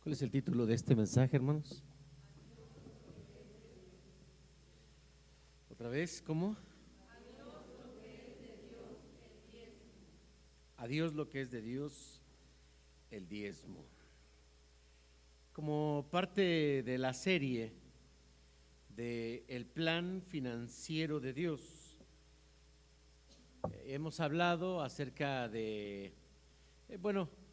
¿Cuál es el título de este mensaje, hermanos? ¿Otra vez? ¿Cómo? A Dios lo que es de Dios, el diezmo. Como parte de la serie de el plan financiero de Dios, hemos hablado acerca de,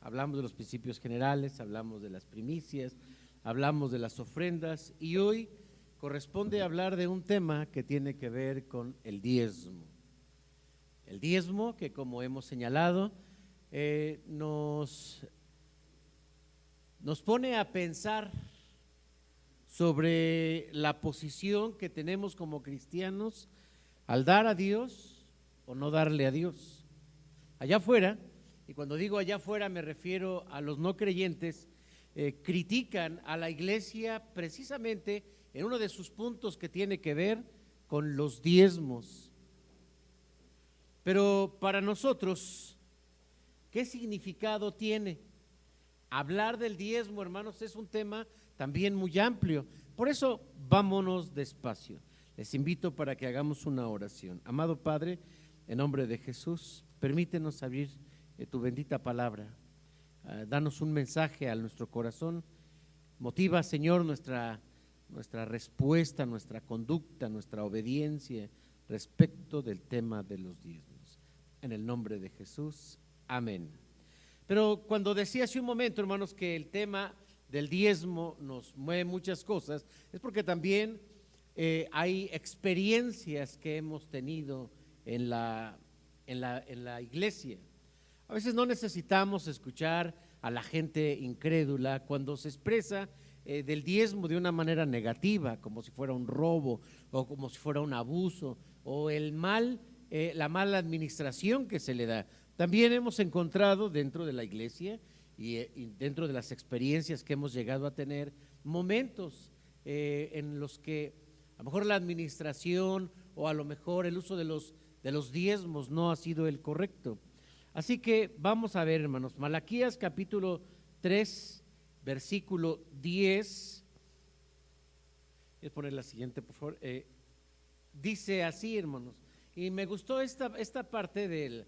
hablamos de los principios generales, hablamos de las primicias, hablamos de las ofrendas y hoy corresponde hablar de un tema que tiene que ver con el diezmo. El diezmo que, como hemos señalado, nos pone a pensar sobre la posición que tenemos como cristianos al dar a Dios o no darle a Dios. Allá afuera, y cuando digo allá afuera me refiero a los no creyentes, critican a la iglesia precisamente en uno de sus puntos que tiene que ver con los diezmos. Pero para nosotros, ¿qué significado tiene? Hablar del diezmo, hermanos, es un tema también muy amplio. Por eso, vámonos despacio. Les invito para que hagamos una oración. Amado Padre, en nombre de Jesús, permítenos abrir tu bendita palabra. Danos un mensaje a nuestro corazón. Motiva, Señor, nuestra respuesta, nuestra conducta, nuestra obediencia respecto del tema de los diezmos. En el nombre de Jesús, amén. Pero cuando decía hace un momento, hermanos, que el tema del diezmo nos mueve muchas cosas, es porque también hay experiencias que hemos tenido en la iglesia. A veces no necesitamos escuchar a la gente incrédula cuando se expresa del diezmo de una manera negativa, como si fuera un robo o como si fuera un abuso o la mala administración que se le da. También hemos encontrado dentro de la iglesia y dentro de las experiencias que hemos llegado a tener momentos en los que a lo mejor la administración o a lo mejor el uso de los diezmos no ha sido el correcto. Así que vamos a ver, hermanos, Malaquías capítulo 3, versículo 10. Voy a poner la siguiente, por favor. Dice así, hermanos, y me gustó esta parte del…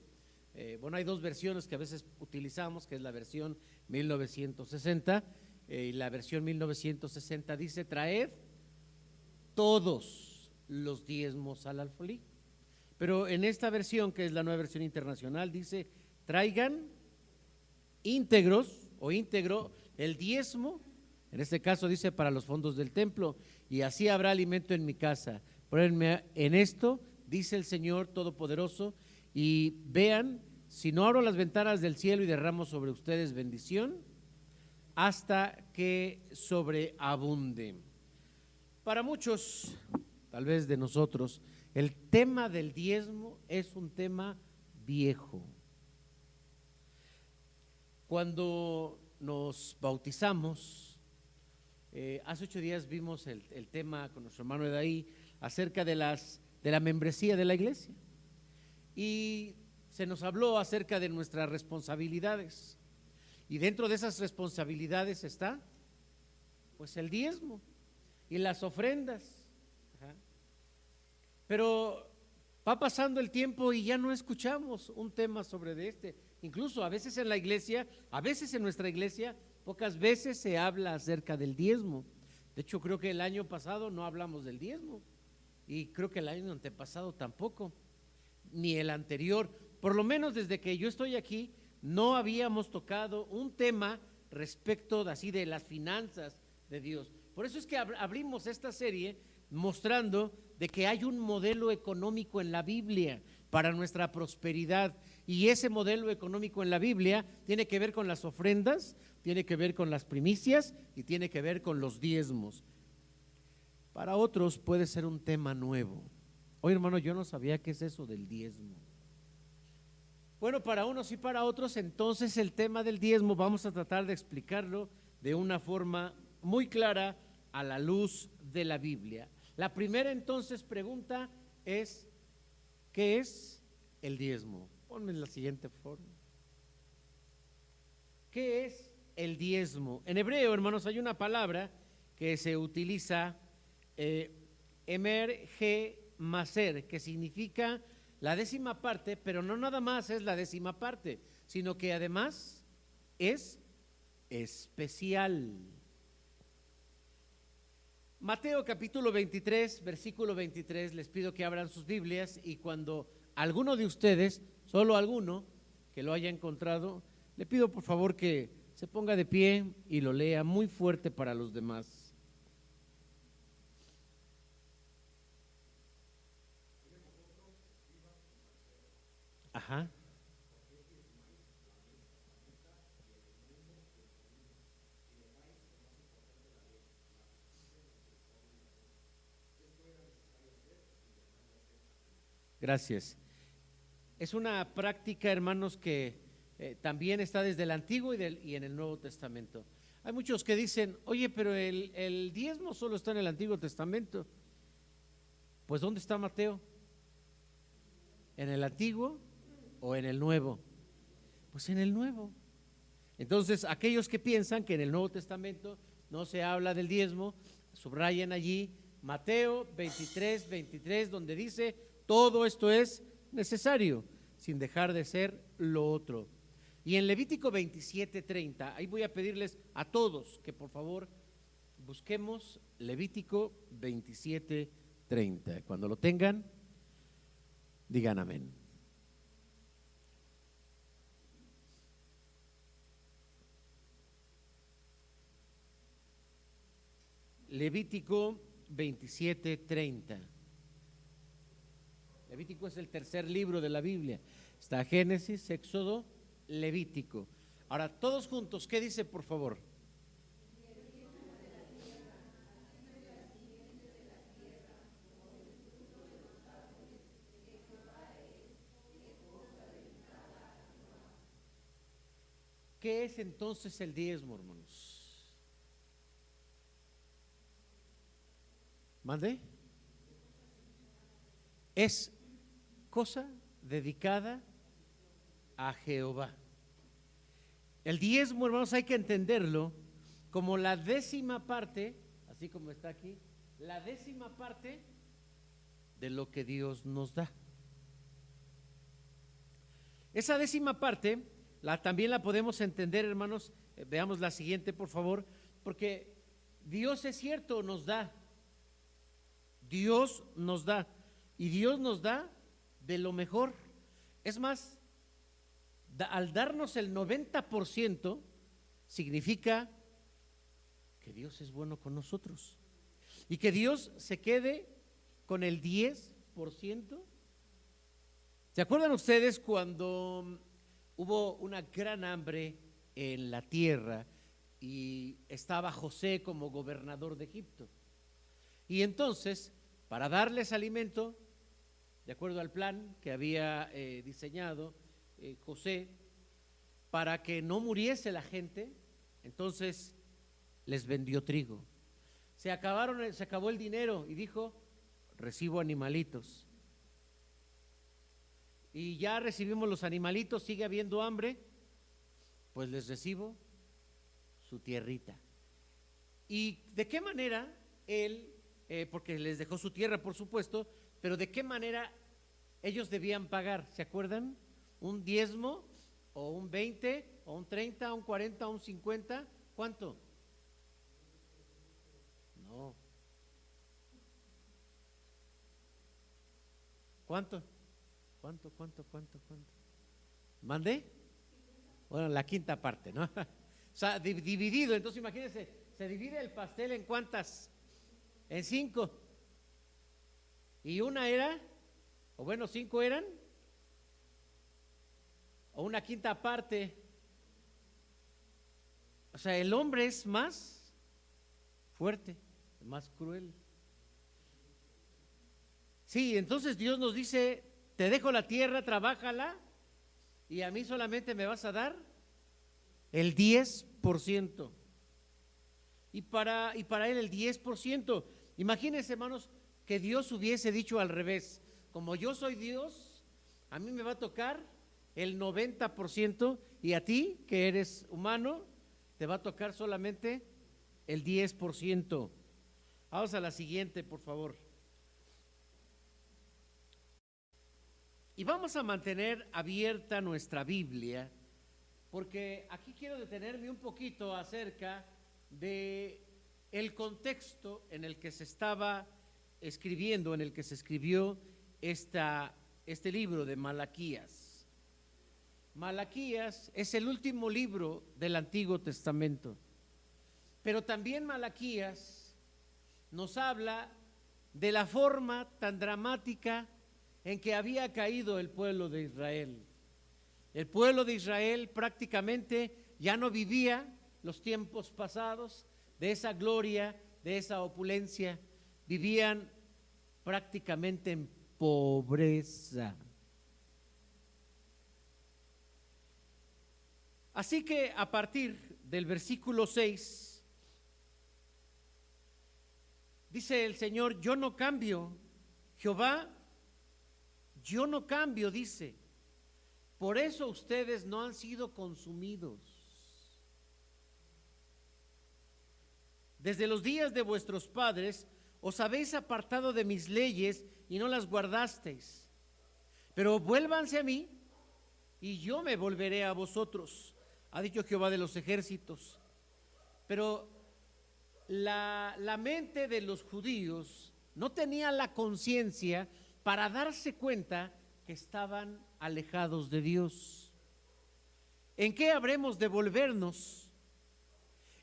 hay dos versiones que a veces utilizamos, que es la versión 1960 y la versión 1960 dice: traed todos los diezmos al alfolí. Pero en esta versión, que es la nueva versión internacional, dice: traigan íntegros o íntegro el diezmo, en este caso dice para los fondos del templo, y así habrá alimento en mi casa. Ponedme en esto, dice el Señor Todopoderoso, y vean si no abro las ventanas del cielo y derramo sobre ustedes bendición hasta que sobreabunde. Para muchos, tal vez de nosotros, el tema del diezmo es un tema viejo. Cuando nos bautizamos, hace 8 días vimos el tema con nuestro hermano Edaí acerca de la membresía de la iglesia. Y se nos habló acerca de nuestras responsabilidades. Y dentro de esas responsabilidades está, pues, el diezmo y las ofrendas. Pero va pasando el tiempo y ya no escuchamos un tema sobre este. Incluso a veces en la iglesia, a veces en nuestra iglesia, pocas veces se habla acerca del diezmo. De hecho, creo que el año pasado no hablamos del diezmo. Y creo que el año antepasado tampoco, ni el anterior. Por lo menos desde que yo estoy aquí, no habíamos tocado un tema respecto de las finanzas de Dios. Por eso es que abrimos esta serie mostrando de que hay un modelo económico en la Biblia para nuestra prosperidad, y ese modelo económico en la Biblia tiene que ver con las ofrendas, tiene que ver con las primicias y tiene que ver con los diezmos. Para otros puede ser un tema nuevo. Oye, hermano, yo no sabía qué es eso del diezmo. Bueno, para unos y para otros, entonces el tema del diezmo vamos a tratar de explicarlo de una forma muy clara a la luz de la Biblia. La primera entonces pregunta es: ¿qué es el diezmo? Ponme la siguiente forma. ¿Qué es el diezmo? En hebreo, hermanos, hay una palabra que se utiliza, emer ge maser, que significa la décima parte, pero no nada más es la décima parte, sino que además es especial. Mateo capítulo 23, versículo 23, les pido que abran sus Biblias y cuando alguno de ustedes, solo alguno que lo haya encontrado, le pido por favor que se ponga de pie y lo lea muy fuerte para los demás. Ajá. Gracias. Es una práctica, hermanos, que también está desde el Antiguo y en el Nuevo Testamento. Hay muchos que dicen, oye, pero el diezmo solo está en el Antiguo Testamento. Pues ¿dónde está Mateo? ¿En el Antiguo o en el Nuevo? Pues en el Nuevo. Entonces, aquellos que piensan que en el Nuevo Testamento no se habla del diezmo, subrayen allí Mateo 23, 23, donde dice, todo esto es necesario, sin dejar de ser lo otro. Y en Levítico 27, 30, ahí voy a pedirles a todos que por favor busquemos Levítico 27, 30. Cuando lo tengan, digan amén. Levítico 27, 30. Levítico es el tercer libro de la Biblia. Está Génesis, Éxodo, Levítico. Ahora, todos juntos, ¿qué dice, por favor? ¿Qué es entonces el diezmo, hermanos? ¿Mande? Es cosa dedicada a Jehová. El diezmo, hermanos, hay que entenderlo como la décima parte, así como está aquí, la décima parte de lo que Dios nos da. Esa décima parte también la podemos entender, hermanos, veamos la siguiente, por favor, porque Dios es cierto, nos da. Dios nos da. Y Dios nos da de lo mejor. Es más, al darnos el 90%, significa que Dios es bueno con nosotros. Y que Dios se quede con el 10%. ¿Se acuerdan ustedes cuando hubo una gran hambre en la tierra y estaba José como gobernador de Egipto? Y entonces, para darles alimento, de acuerdo al plan que había diseñado José, para que no muriese la gente, entonces les vendió trigo. Se acabó el dinero y dijo, recibo animalitos. Y ya recibimos los animalitos, sigue habiendo hambre, pues les recibo su tierrita. ¿Y de qué manera él, porque les dejó su tierra, por supuesto, pero de qué manera ellos debían pagar? ¿Se acuerdan? ¿Un diezmo o un 20 o un 30 o un 40 o un 50? ¿Cuánto? No. ¿Cuánto? ¿Cuánto? ¿Mandé? Bueno, la quinta parte, ¿no? O sea, dividido, entonces imagínense, se divide el pastel en ¿cuántas? En 5. Y una era, o bueno, 5 eran, o una quinta parte. O sea, el hombre es más fuerte, más cruel. Sí, entonces Dios nos dice, te dejo la tierra, trabájala, y a mí solamente me vas a dar el 10%. Y para él el 10%. Imagínense, hermanos, que Dios hubiese dicho al revés, como yo soy Dios, a mí me va a tocar el 90% y a ti, que eres humano, te va a tocar solamente el 10%. Vamos a la siguiente, por favor. Y vamos a mantener abierta nuestra Biblia, porque aquí quiero detenerme un poquito acerca de el contexto en el que se estaba escribiendo, en el que se escribió este libro de Malaquías. Malaquías es el último libro del Antiguo Testamento, pero también Malaquías nos habla de la forma tan dramática en que había caído el pueblo de Israel. El pueblo de Israel prácticamente ya no vivía los tiempos pasados de esa gloria, de esa opulencia. Vivían prácticamente en pobreza. Así que a partir del versículo 6, dice el Señor: yo no cambio, Jehová, yo no cambio, dice. Por eso ustedes no han sido consumidos. Desde los días de vuestros padres os habéis apartado de mis leyes y no las guardasteis. Pero vuélvanse a mí y yo me volveré a vosotros, ha dicho Jehová de los ejércitos. Pero la mente de los judíos no tenía la conciencia para darse cuenta que estaban alejados de Dios. ¿En qué habremos de volvernos?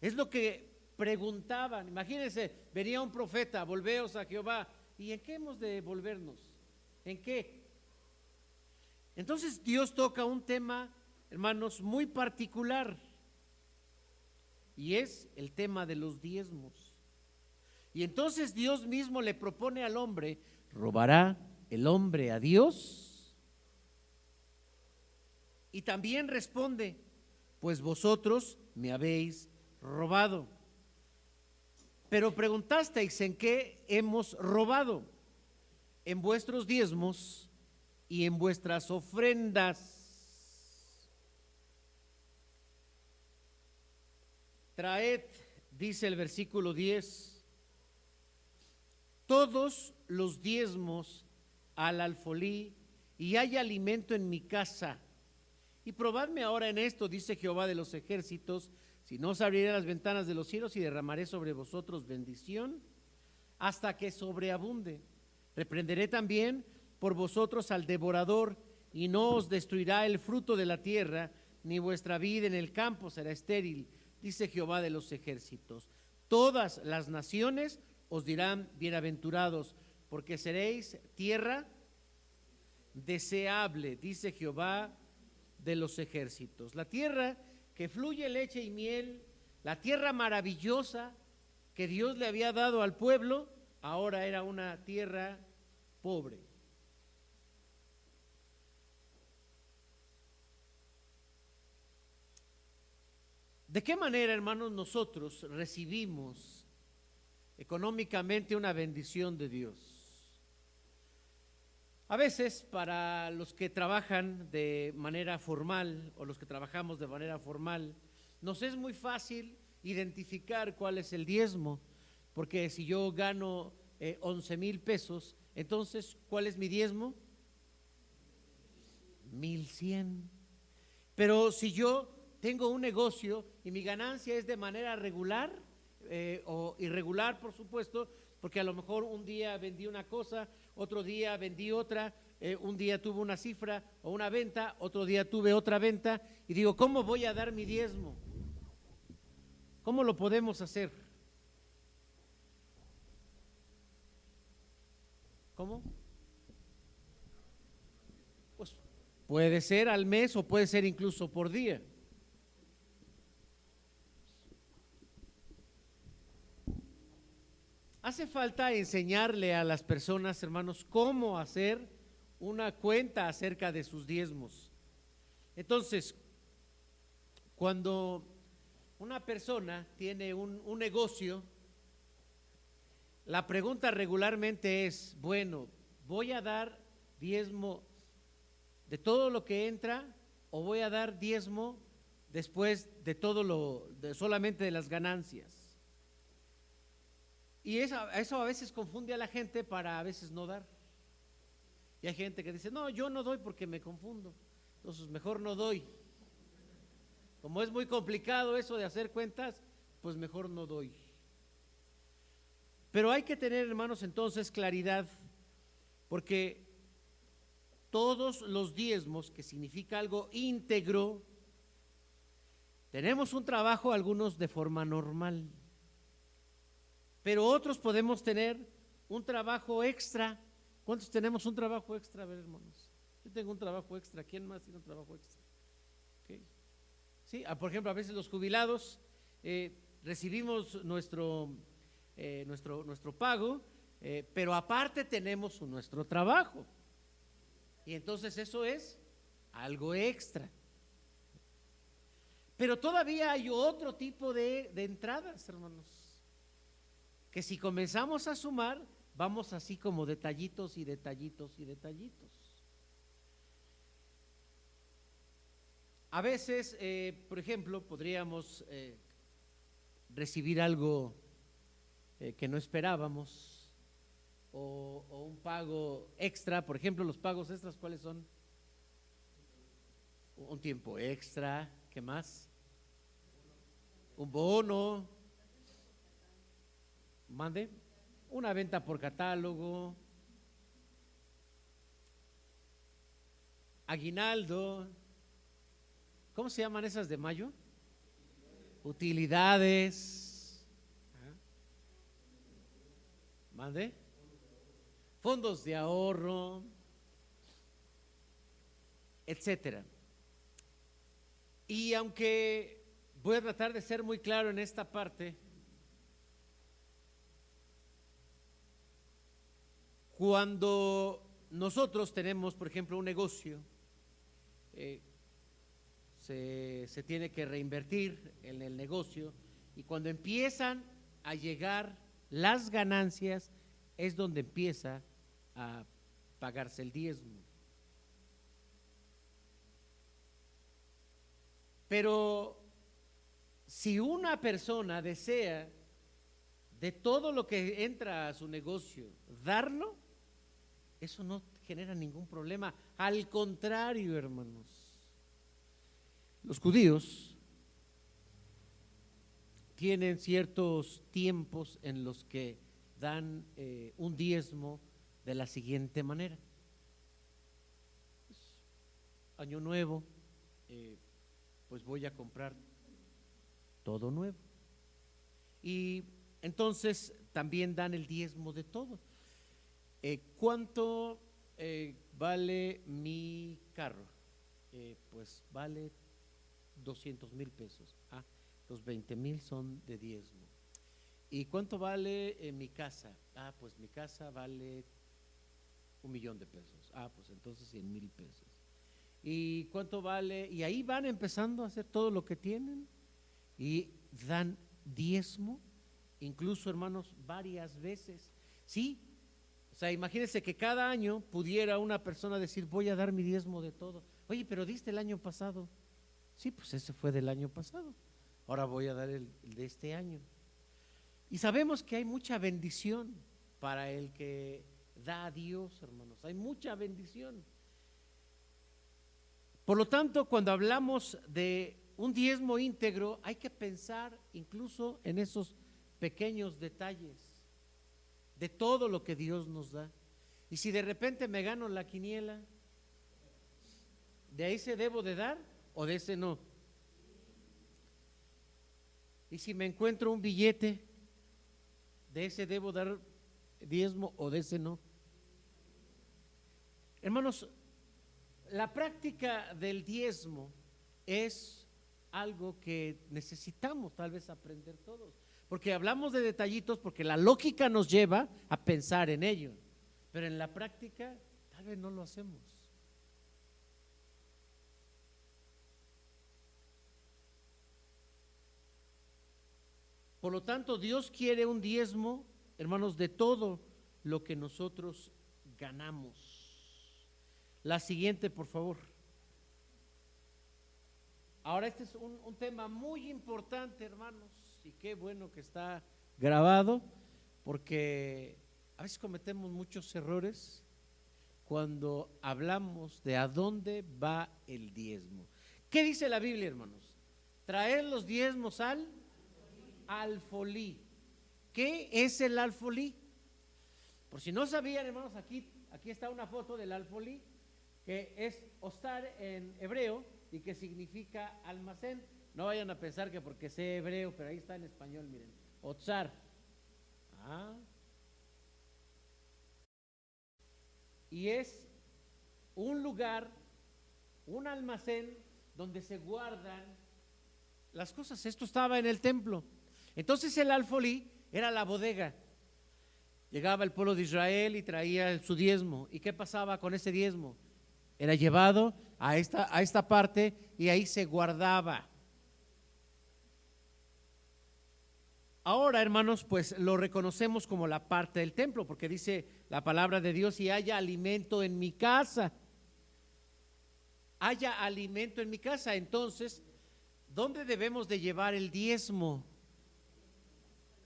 Es lo que preguntaban. Imagínense, venía un profeta: volveos a Jehová. ¿Y en qué hemos de volvernos? ¿En qué? Entonces Dios toca un tema, hermanos, muy particular, y es el tema de los diezmos. Y entonces Dios mismo le propone al hombre: ¿robará el hombre a Dios? Y también responde: pues vosotros me habéis robado. Pero preguntasteis: ¿en qué hemos robado? En vuestros diezmos y en vuestras ofrendas. Traed, dice el versículo 10, todos los diezmos al alfolí, y hay alimento en mi casa. Y probadme ahora en esto, dice Jehová de los ejércitos, si no os abriré las ventanas de los cielos y derramaré sobre vosotros bendición hasta que sobreabunde. Reprenderé también por vosotros al devorador, y no os destruirá el fruto de la tierra, ni vuestra vid en el campo será estéril, dice Jehová de los ejércitos. Todas las naciones os dirán bienaventurados, porque seréis tierra deseable, dice Jehová de los ejércitos. La tierra que fluye leche y miel, la tierra maravillosa que Dios le había dado al pueblo, ahora era una tierra pobre. ¿De qué manera, hermanos, nosotros recibimos económicamente una bendición de Dios? A veces, para los que trabajan de manera formal o los que trabajamos de manera formal, nos es muy fácil identificar cuál es el diezmo, porque si yo gano 11,000 pesos, entonces, ¿cuál es mi diezmo? 1,100. Pero si yo tengo un negocio y mi ganancia es de manera regular o irregular, por supuesto, porque a lo mejor un día vendí una cosa, otro día vendí otra, un día tuve una cifra o una venta, otro día tuve otra venta, y digo: ¿cómo voy a dar mi diezmo? ¿Cómo lo podemos hacer? ¿Cómo? Pues puede ser al mes o puede ser incluso por día. Hace falta enseñarle a las personas, hermanos, cómo hacer una cuenta acerca de sus diezmos. Entonces, cuando una persona tiene un negocio, la pregunta regularmente es: bueno, ¿voy a dar diezmo de todo lo que entra o voy a dar diezmo después de solamente de las ganancias. Y eso a veces confunde a la gente para a veces no dar. Y hay gente que dice, no, yo no doy porque me confundo, entonces mejor no doy. Como es muy complicado eso de hacer cuentas, pues mejor no doy. Pero hay que tener, hermanos, entonces claridad, porque todos los diezmos, que significa algo íntegro, tenemos un trabajo, algunos de forma normal, pero otros podemos tener un trabajo extra. ¿Cuántos tenemos un trabajo extra? A ver, hermanos, yo tengo un trabajo extra. ¿Quién más tiene un trabajo extra? Okay. Sí, por ejemplo, a veces los jubilados recibimos nuestro pago, pero aparte tenemos nuestro trabajo, y entonces eso es algo extra. Pero todavía hay otro tipo de entradas, hermanos, que si comenzamos a sumar, vamos así como detallitos y detallitos y detallitos. A veces, por ejemplo, podríamos recibir algo que no esperábamos, o un pago extra. Por ejemplo, los pagos extras, ¿cuáles son? Un tiempo extra. ¿Qué más? Un bono. Mande. Una venta por catálogo, aguinaldo. ¿Cómo se llaman esas de mayo? Utilidades. Mande. Fondos de ahorro, etcétera. Y aunque voy a tratar de ser muy claro en esta parte, cuando nosotros tenemos, por ejemplo, un negocio, se tiene que reinvertir en el negocio, y cuando empiezan a llegar las ganancias es donde empieza a pagarse el diezmo. Pero si una persona desea de todo lo que entra a su negocio darlo, eso no genera ningún problema. Al contrario, hermanos, los judíos tienen ciertos tiempos en los que dan un diezmo de la siguiente manera. Año nuevo, pues voy a comprar todo nuevo. Y entonces también dan el diezmo de todo. ¿Cuánto vale mi carro? Pues vale 200,000 pesos. Los 20,000 son de diezmo. ¿Y cuánto vale mi casa? Pues mi casa vale 1,000,000 de pesos. Pues entonces 100,000 pesos. ¿Y cuánto vale? Y ahí van empezando a hacer todo lo que tienen y dan diezmo, incluso, hermanos, varias veces. Sí, o sea, imagínense que cada año pudiera una persona decir, voy a dar mi diezmo de todo. Oye, pero diste el año pasado. Sí, pues ese fue del año pasado. Ahora voy a dar el de este año. Y sabemos que hay mucha bendición para el que da a Dios, hermanos. Hay mucha bendición. Por lo tanto, cuando hablamos de un diezmo íntegro, hay que pensar incluso en esos pequeños detalles de todo lo que Dios nos da. Y si de repente me gano la quiniela, ¿de ahí se debo de dar o de ese no? Y si me encuentro un billete, ¿de ese debo dar diezmo o de ese no? Hermanos, la práctica del diezmo es algo que necesitamos tal vez aprender todos, porque hablamos de detallitos, porque la lógica nos lleva a pensar en ello, pero en la práctica tal vez no lo hacemos. Por lo tanto, Dios quiere un diezmo, hermanos, de todo lo que nosotros ganamos. La siguiente, por favor. Ahora este es un tema muy importante, hermanos, y qué bueno que está grabado, porque a veces cometemos muchos errores cuando hablamos de a dónde va el diezmo. ¿Qué dice la Biblia, hermanos? Traer los diezmos al alfolí. ¿Qué es el alfolí? Por si no sabían, hermanos, aquí está una foto del alfolí, que es ostar en hebreo y que significa almacén. No vayan a pensar que porque sé hebreo, pero ahí está en español, miren. Otzar. Y es un lugar, un almacén donde se guardan las cosas. Esto estaba en el templo. Entonces el alfolí era la bodega. Llegaba el pueblo de Israel y traía su diezmo. ¿Y qué pasaba con ese diezmo? Era llevado a esta parte y ahí se guardaba. Ahora, hermanos, pues lo reconocemos como la parte del templo, porque dice la palabra de Dios: y haya alimento en mi casa. Haya alimento en mi casa. Entonces, ¿dónde debemos de llevar el diezmo?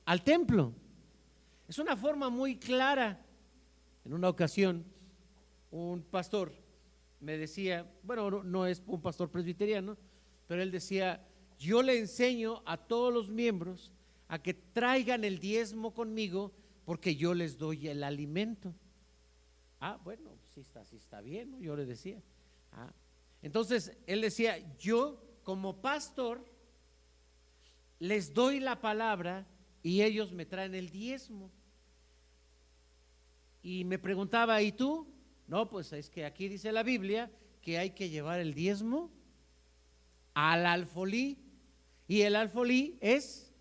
Al templo. Es una forma muy clara. En una ocasión, un pastor me decía, bueno, no es un pastor presbiteriano, pero él decía: yo le enseño a todos los miembros a que traigan el diezmo conmigo, porque yo les doy el alimento. Bueno, sí está bien, ¿no? Yo le decía. Entonces él decía: yo como pastor les doy la palabra y ellos me traen el diezmo. Y me preguntaba: ¿y tú? No, pues es que aquí dice la Biblia que hay que llevar el diezmo al alfolí, y el alfolí es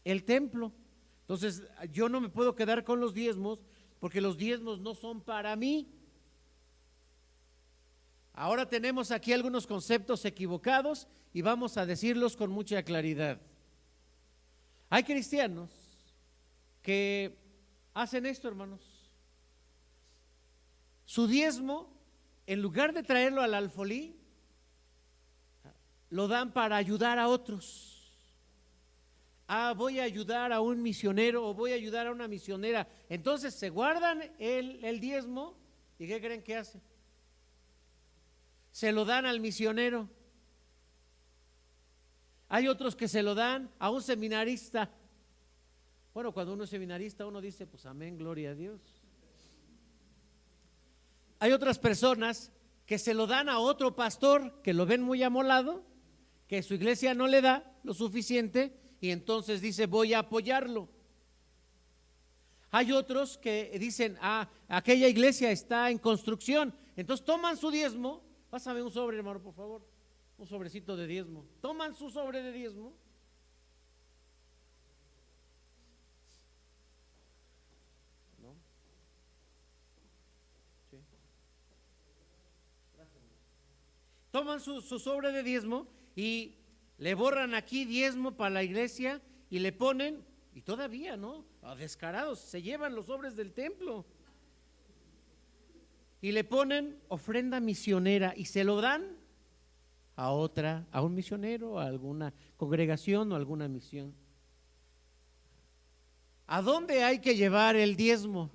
el templo. Entonces yo no me puedo quedar con los diezmos, porque los diezmos no son para mí. Ahora tenemos aquí algunos conceptos equivocados y vamos a decirlos con mucha claridad. Hay cristianos que hacen esto, hermanos. Su diezmo, en lugar de traerlo al alfolí, lo dan para ayudar a otros. Voy a ayudar a un misionero o voy a ayudar a una misionera. Entonces se guardan el diezmo, ¿y qué creen que hace? Se lo dan al misionero. Hay otros que se lo dan a un seminarista. Bueno, cuando uno es seminarista, uno dice: pues amén, gloria a Dios. Hay otras personas que se lo dan a otro pastor, que lo ven muy amolado, que su iglesia no le da lo suficiente, y entonces dice: voy a apoyarlo. Hay otros que dicen: aquella iglesia está en construcción, entonces toman su diezmo. Pásame un sobre, hermano, por favor, un sobrecito de diezmo. Toman su sobre de diezmo ¿no? Sí. Toman su sobre de diezmo y le borran aquí diezmo para la iglesia y le ponen, y todavía, ¿no? Descarados, se llevan los sobres del templo y le ponen ofrenda misionera y se lo dan a un misionero, a alguna congregación o alguna misión. ¿A dónde hay que llevar el diezmo?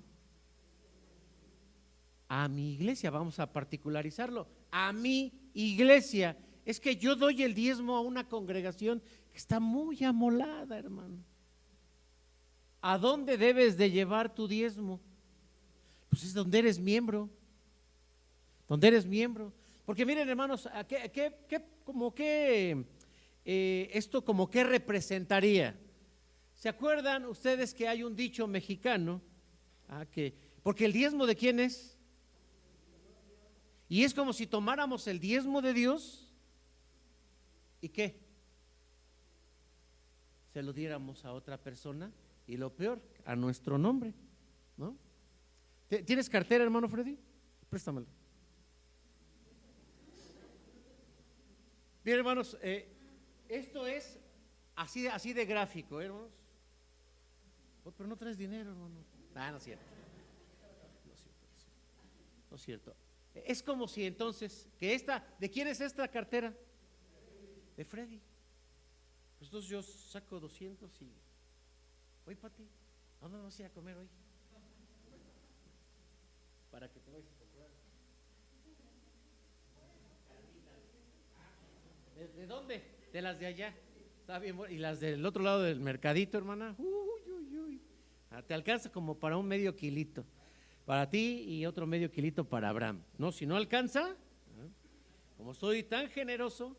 A mi iglesia. Vamos a particularizarlo: a mi iglesia. Es que yo doy el diezmo a una congregación que está muy amolada, hermano. ¿A dónde debes de llevar tu diezmo? Pues es donde eres miembro. Donde eres miembro. Porque miren, hermanos, esto como que representaría. ¿Se acuerdan ustedes que hay un dicho mexicano? Porque el diezmo, ¿de quién es? Y es como si tomáramos el diezmo de Dios y ¿qué? Se lo diéramos a otra persona, y lo peor, a nuestro nombre, ¿no? ¿Tienes cartera, hermano Freddy? Préstamela. Bien, hermanos, esto es así de gráfico, hermanos. Pero no traes dinero, hermano. No es cierto. No es cierto. Es como si entonces, ¿de quién es esta cartera? de Freddy. Pues entonces yo saco 200 y, oye, Pati, ¿a dónde vamos a ir a comer hoy? Para que te vayas a comprar. ¿De dónde? De las de allá. Está bien, y las del otro lado del mercadito, hermana. Uy, uy, uy. Te alcanza como para un medio kilito. Para ti y otro medio kilito para Abraham. No, si no alcanza, como soy tan generoso,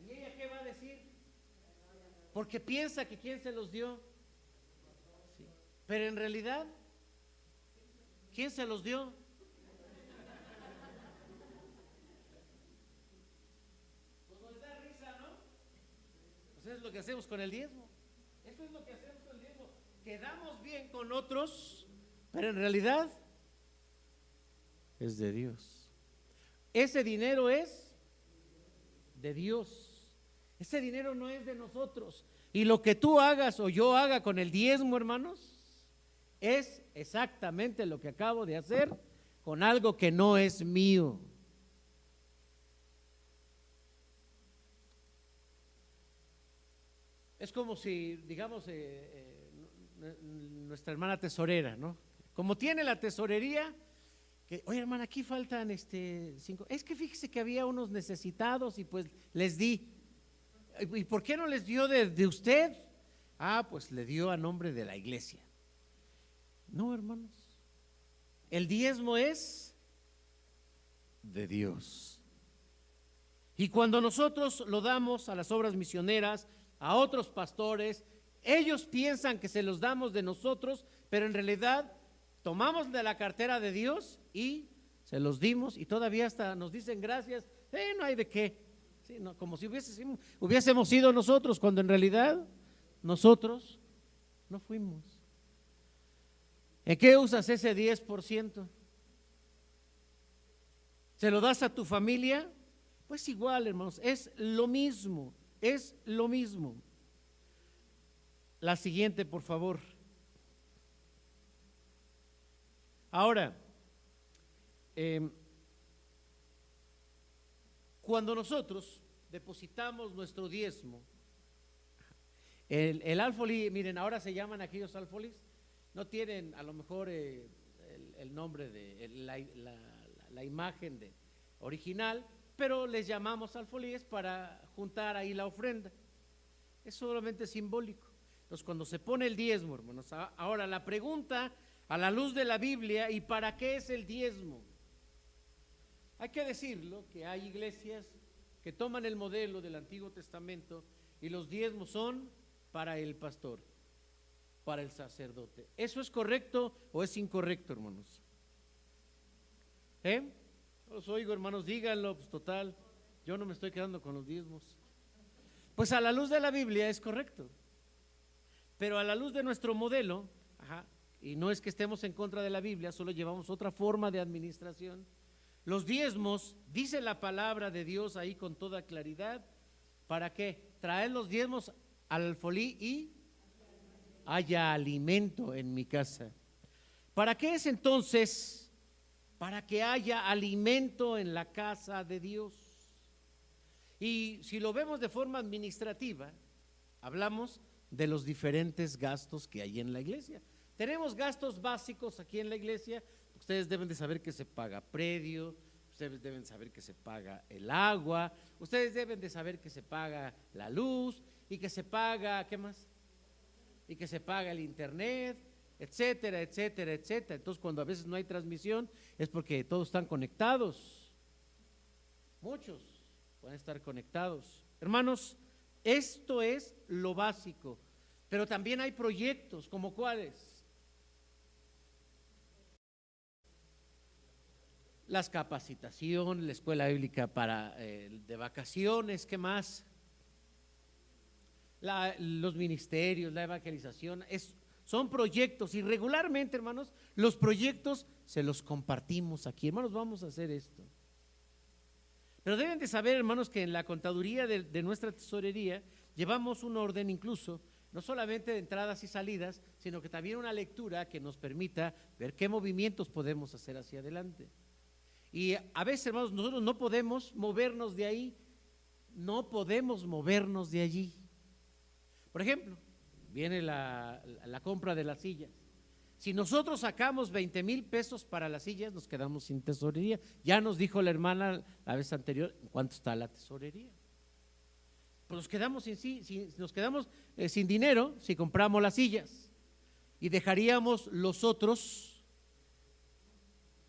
¿y ella qué va a decir? Porque piensa que quién se los dio. Sí. Pero en realidad, ¿quién se los dio? Pues nos da risa, ¿no? Pues eso es lo que hacemos con el diezmo. Eso es lo que hacemos con el diezmo. Quedamos bien con otros, pero en realidad es de Dios. Ese dinero es de Dios. Ese dinero no es de nosotros. Y lo que tú hagas o yo haga con el diezmo, hermanos, es exactamente lo que acabo de hacer con algo que no es mío. Es como si, digamos, nuestra hermana tesorera, ¿no? Como tiene la tesorería, que, oye, hermana, aquí faltan 5. Es que fíjese que había unos necesitados y pues les di. ¿Y por qué no les dio de usted? Pues le dio a nombre de la iglesia. No, hermanos. El diezmo es de Dios. Y cuando nosotros lo damos a las obras misioneras, a otros pastores, ellos piensan que se los damos de nosotros, pero en realidad tomamos de la cartera de Dios y se los dimos y todavía hasta nos dicen gracias. No hay de qué. Sí, no, como si hubiésemos sido nosotros, cuando en realidad nosotros no fuimos. ¿En qué usas ese 10%? ¿Se lo das a tu familia? Pues igual, hermanos, es lo mismo, es lo mismo. La siguiente, por favor. Ahora, cuando nosotros depositamos nuestro diezmo, el alfolí, miren, ahora se llaman aquellos alfolís, no tienen a lo mejor el nombre de la imagen original, pero les llamamos alfolíes para juntar ahí la ofrenda. Es solamente simbólico. Entonces, cuando se pone el diezmo, hermanos, ahora la pregunta a la luz de la Biblia: ¿y para qué es el diezmo? Hay que decirlo, que hay iglesias que toman el modelo del Antiguo Testamento y los diezmos son para el pastor, para el sacerdote. ¿Eso es correcto o es incorrecto, hermanos? Los oigo, hermanos, díganlo, pues total, yo no me estoy quedando con los diezmos. Pues a la luz de la Biblia es correcto, pero a la luz de nuestro modelo, y no es que estemos en contra de la Biblia, solo llevamos otra forma de administración. Los diezmos, dice la palabra de Dios ahí con toda claridad, ¿para qué? Traer los diezmos al alfolí y haya alimento en mi casa. ¿Para qué es entonces? Para que haya alimento en la casa de Dios. Y si lo vemos de forma administrativa, hablamos de los diferentes gastos que hay en la iglesia. Tenemos gastos básicos aquí en la iglesia. Ustedes deben de saber que se paga predio, ustedes deben saber que se paga el agua, ustedes deben de saber que se paga la luz y que se paga, ¿qué más? Y que se paga el internet, etcétera, etcétera, etcétera. Entonces, cuando a veces no hay transmisión es porque todos están conectados. Muchos pueden estar conectados. Hermanos, esto es lo básico, pero también hay proyectos, ¿como cuáles? Las capacitaciones, la escuela bíblica para de vacaciones, ¿qué más? Los ministerios, la evangelización, son proyectos, y regularmente, hermanos, los proyectos se los compartimos aquí. Hermanos, vamos a hacer esto. Pero deben de saber, hermanos, que en la contaduría de nuestra tesorería llevamos un orden, incluso no solamente de entradas y salidas, sino que también una lectura que nos permita ver qué movimientos podemos hacer hacia adelante. Y a veces, hermanos, nosotros no podemos movernos de ahí, no podemos movernos de allí. Por ejemplo, viene la compra de las sillas. Si nosotros sacamos 20,000 pesos para las sillas, nos quedamos sin tesorería. Ya nos dijo la hermana la vez anterior en cuánto está la tesorería. Pues nos quedamos sin dinero si compramos las sillas y dejaríamos los otros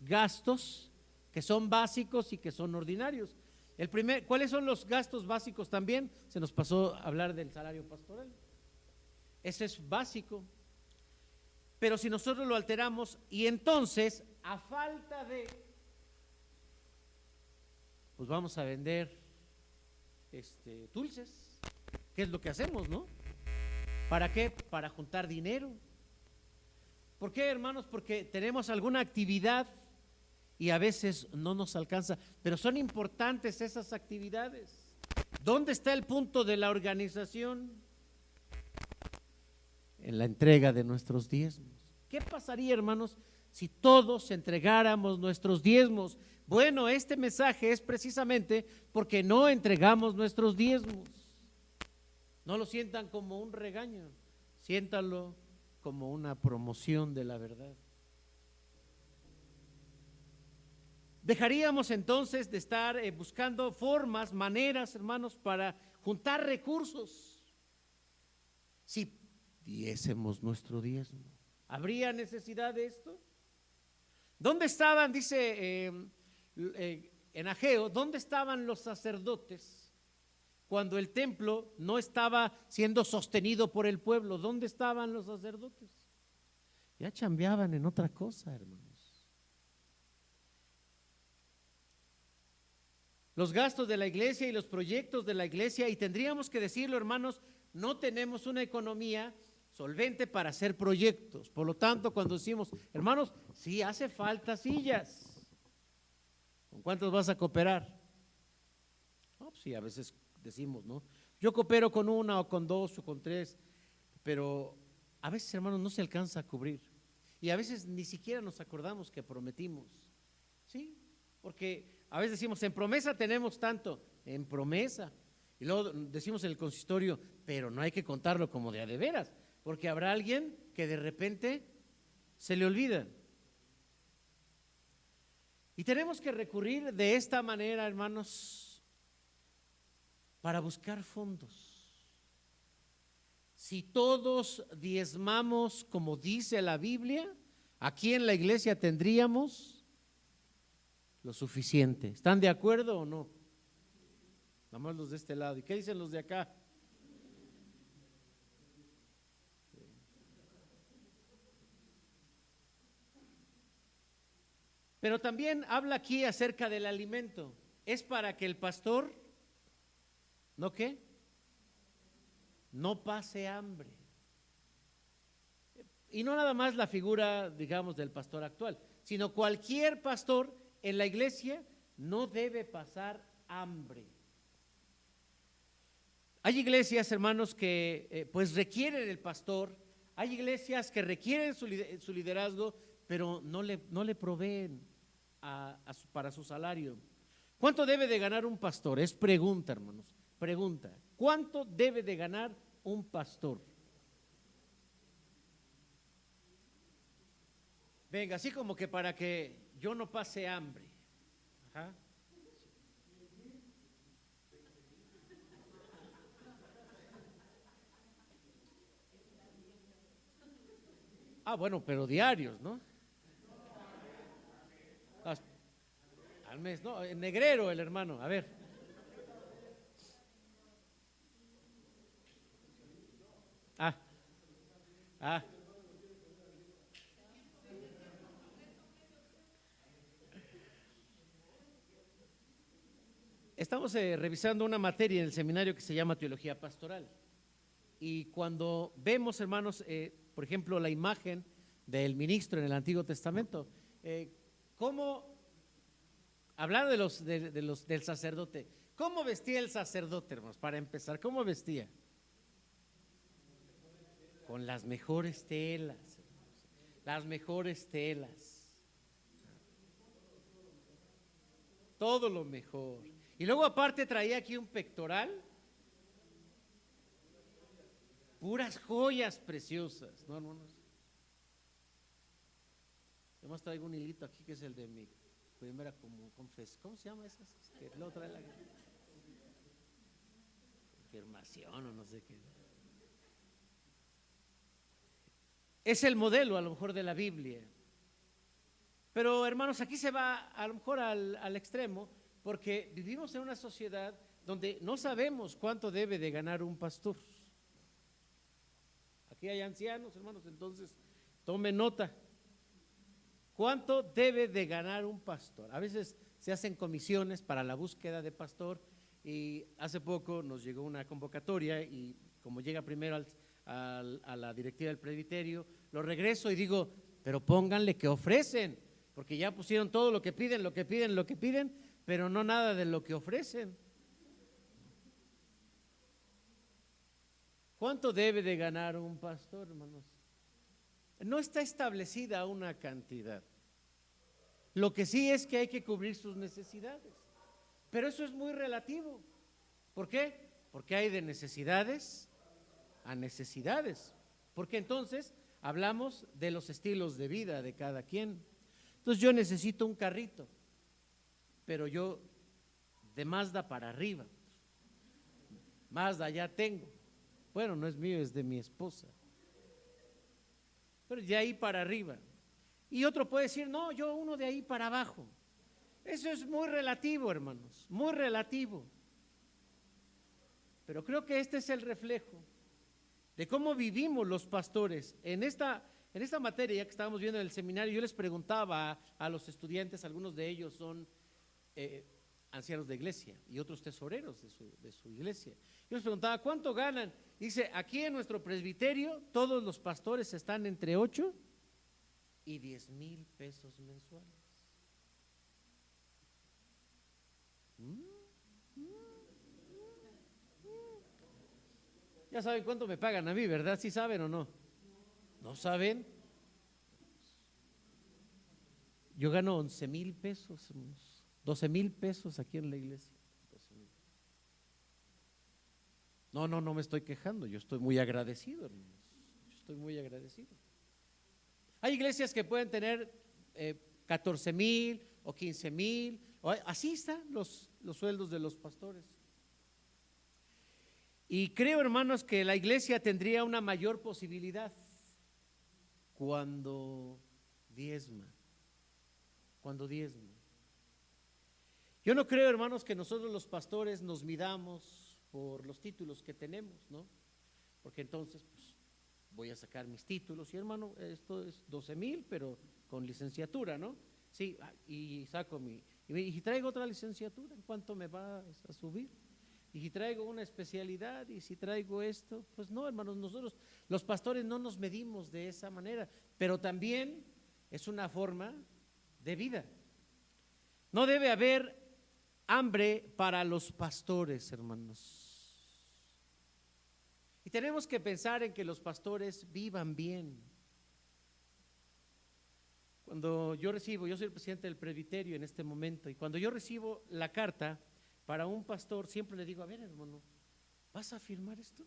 gastos que son básicos y que son ordinarios. ¿Cuáles son los gastos básicos también? Se nos pasó a hablar del salario pastoral. Ese es básico. Pero si nosotros lo alteramos y entonces, a falta de, pues vamos a vender dulces, ¿qué es lo que hacemos, no? ¿Para qué? Para juntar dinero. ¿Por qué, hermanos? Porque tenemos alguna actividad y a veces no nos alcanza, pero son importantes esas actividades. ¿Dónde está el punto de la organización? En la entrega de nuestros diezmos. ¿Qué pasaría, hermanos, si todos entregáramos nuestros diezmos? Bueno, este mensaje es precisamente porque no entregamos nuestros diezmos. No lo sientan como un regaño, siéntanlo como una promoción de la verdad. Dejaríamos entonces de estar buscando formas, maneras, hermanos, para juntar recursos. Si diésemos nuestro diezmo, ¿habría necesidad de esto? ¿Dónde estaban, dice en Ageo, dónde estaban los sacerdotes cuando el templo no estaba siendo sostenido por el pueblo? ¿Dónde estaban los sacerdotes? Ya chambeaban en otra cosa, hermanos. Los gastos de la iglesia y los proyectos de la iglesia, y tendríamos que decirlo, hermanos, no tenemos una economía solvente para hacer proyectos. Por lo tanto, cuando decimos, hermanos, sí hace falta sillas, ¿con cuántos vas a cooperar? No, pues sí, a veces decimos, ¿no? Yo coopero con una o con dos o con tres, pero a veces, hermanos, no se alcanza a cubrir. Y a veces ni siquiera nos acordamos que prometimos, ¿sí? Porque a veces decimos, en promesa tenemos tanto, en promesa. Y luego decimos en el consistorio, pero no hay que contarlo como de a de veras, porque habrá alguien que de repente se le olvida. Y tenemos que recurrir de esta manera, hermanos, para buscar fondos. Si todos diezmamos como dice la Biblia, aquí en la iglesia tendríamos lo suficiente. ¿Están de acuerdo o no? Nada más los de este lado. ¿Y qué dicen los de acá? Pero también habla aquí acerca del alimento. Es para que el pastor, ¿no qué? No pase hambre. Y no nada más la figura, digamos, del pastor actual, sino cualquier pastor en la iglesia no debe pasar hambre. Hay iglesias, hermanos, que pues requieren el pastor. Hay iglesias que requieren su liderazgo, pero no le proveen para su salario. ¿Cuánto debe de ganar un pastor? Es pregunta, hermanos, pregunta. ¿Cuánto debe de ganar un pastor? Venga, así como que para que yo no pase hambre. Ajá. Bueno, pero diarios, ¿no? Al mes, no, en negrero el hermano, a ver. Ah, ah. Estamos revisando una materia en el seminario que se llama Teología Pastoral. Y cuando vemos, hermanos, por ejemplo, la imagen del ministro en el Antiguo Testamento, ¿cómo hablar del sacerdote? ¿Cómo vestía el sacerdote, hermanos? Para empezar, ¿cómo vestía? Con las mejores telas, hermanos, las mejores telas. todo lo mejor. Y luego aparte traía aquí un pectoral, puras joyas preciosas, ¿no, hermanos? Además traigo un hilito aquí que es el de mi primera confesión. ¿Cómo se llama esas? Que luego trae la confirmación o no sé qué. Es el modelo a lo mejor de la Biblia. Pero hermanos, aquí se va a lo mejor al extremo, porque vivimos en una sociedad donde no sabemos cuánto debe de ganar un pastor. Aquí hay ancianos, hermanos, entonces tomen nota. ¿Cuánto debe de ganar un pastor? A veces se hacen comisiones para la búsqueda de pastor y hace poco nos llegó una convocatoria y como llega primero a la directiva del presbiterio, lo regreso y digo, pero pónganle que ofrecen, porque ya pusieron todo lo que piden, lo que piden, lo que piden, pero no nada de lo que ofrecen. ¿Cuánto debe de ganar un pastor, hermanos? No está establecida una cantidad. Lo que sí es que hay que cubrir sus necesidades, pero eso es muy relativo. ¿Por qué? Porque hay de necesidades a necesidades, porque entonces hablamos de los estilos de vida de cada quien. Entonces yo necesito un carrito, pero yo de Mazda para arriba, Mazda ya tengo, bueno, no es mío, es de mi esposa, pero de ahí para arriba. Y otro puede decir, no, yo uno de ahí para abajo. Eso es muy relativo, hermanos, muy relativo. Pero creo que este es el reflejo de cómo vivimos los pastores. En esta materia que estábamos viendo en el seminario, yo les preguntaba a los estudiantes, algunos de ellos son ancianos de iglesia y otros tesoreros de su iglesia. Yo les preguntaba, ¿cuánto ganan? Dice, aquí en nuestro presbiterio todos los pastores están entre 8 y 10,000 pesos mensuales. Ya saben cuánto me pagan a mí, ¿verdad? ¿Sí saben o no? ¿No saben? Yo gano 11,000 pesos, 12,000 pesos aquí en la iglesia. No me estoy quejando, yo estoy muy agradecido, hermanos. Yo estoy muy agradecido. Hay iglesias que pueden tener 14,000 o 15,000, así están los sueldos de los pastores. Y creo, hermanos, que la iglesia tendría una mayor posibilidad cuando diezma. Yo no creo, hermanos, que nosotros los pastores nos midamos por los títulos que tenemos, ¿no? Porque entonces, pues, voy a sacar mis títulos y hermano, esto es 12,000, pero con licenciatura, ¿no? Sí, y saco y traigo otra licenciatura, ¿en cuánto me va a subir? Y si traigo una especialidad y si traigo esto, pues no, hermanos, nosotros los pastores no nos medimos de esa manera, pero también es una forma de vida. No debe haber hambre para los pastores, hermanos. Y tenemos que pensar en que los pastores vivan bien. Cuando yo soy el presidente del presbiterio en este momento, y cuando yo recibo la carta para un pastor, siempre le digo, a ver, hermano, ¿vas a firmar esto?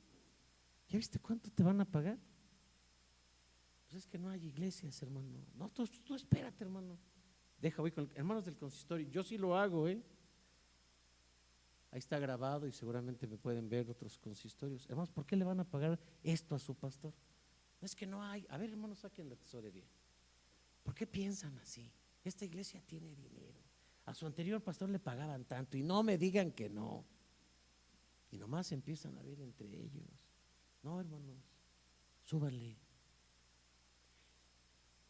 ¿Ya viste cuánto te van a pagar? Pues es que no hay iglesias, hermano. No, tú espérate, hermano. Voy con hermanos del consistorio. Yo sí lo hago, Ahí está grabado y seguramente me pueden ver otros consistorios. Hermanos, ¿por qué le van a pagar esto a su pastor? No es que no hay. A ver, hermanos, saquen la tesorería. ¿Por qué piensan así? Esta iglesia tiene dinero. A su anterior pastor le pagaban tanto y no me digan que no. Y nomás empiezan a ver entre ellos. No, hermanos, súbanle.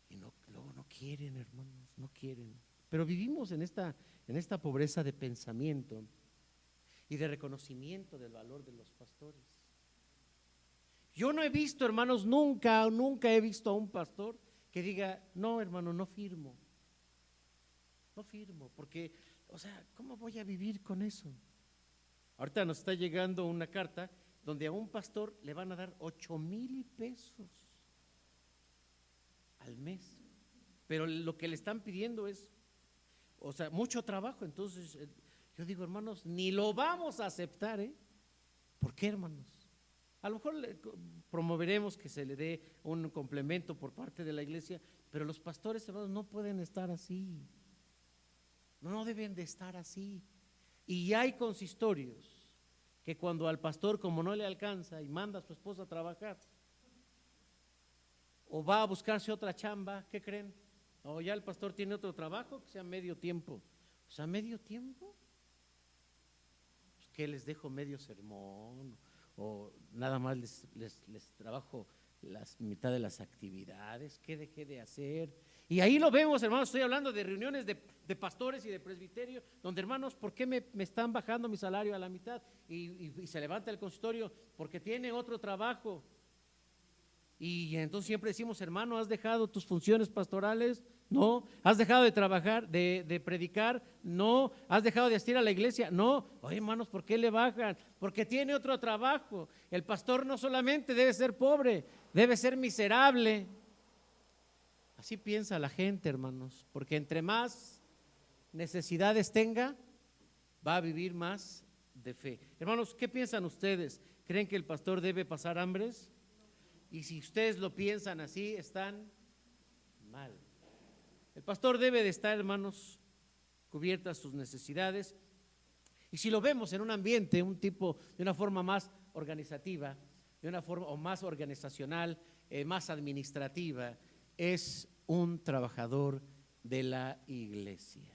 Y luego no quieren, hermanos, no quieren. Pero vivimos en esta pobreza de pensamiento y de reconocimiento del valor de los pastores. Yo no he visto, hermanos, nunca he visto a un pastor que diga, no, hermano, no firmo, porque, ¿cómo voy a vivir con eso? Ahorita nos está llegando una carta donde a un pastor le van a dar 8,000 pesos al mes, pero lo que le están pidiendo es O sea, mucho trabajo. Entonces, yo digo, hermanos, ni lo vamos a aceptar, ¿eh? ¿Por qué, hermanos? A lo mejor promoveremos que se le dé un complemento por parte de la iglesia, pero los pastores, hermanos, no pueden estar así. No deben de estar así. Y hay consistorios que cuando al pastor, como no le alcanza y manda a su esposa a trabajar, o va a buscarse otra chamba, ¿qué creen? O ya el pastor tiene otro trabajo que sea medio tiempo. O sea, medio tiempo. Pues, ¿qué les dejo medio sermón? O nada más les trabajo la mitad de las actividades. ¿Qué dejé de hacer? Y ahí lo vemos, hermanos. Estoy hablando de reuniones de pastores y de presbiterio, donde, hermanos, ¿por qué me están bajando mi salario a la mitad? Y se levanta el consistorio porque tiene otro trabajo. Y entonces siempre decimos, hermano, ¿has dejado tus funciones pastorales? No. ¿Has dejado de trabajar, de predicar? No. ¿Has dejado de asistir a la iglesia? No. Oye, hermanos, ¿por qué le bajan? Porque tiene otro trabajo. El pastor no solamente debe ser pobre, debe ser miserable. Así piensa la gente, hermanos, porque entre más necesidades tenga, va a vivir más de fe. Hermanos, ¿qué piensan ustedes? ¿Creen que el pastor debe pasar hambres? Y si ustedes lo piensan así, están mal. El pastor debe de estar, hermanos, cubiertas sus necesidades. Y si lo vemos en un ambiente, de una forma más organizativa, de una forma o más organizacional, más administrativa, es un trabajador de la iglesia.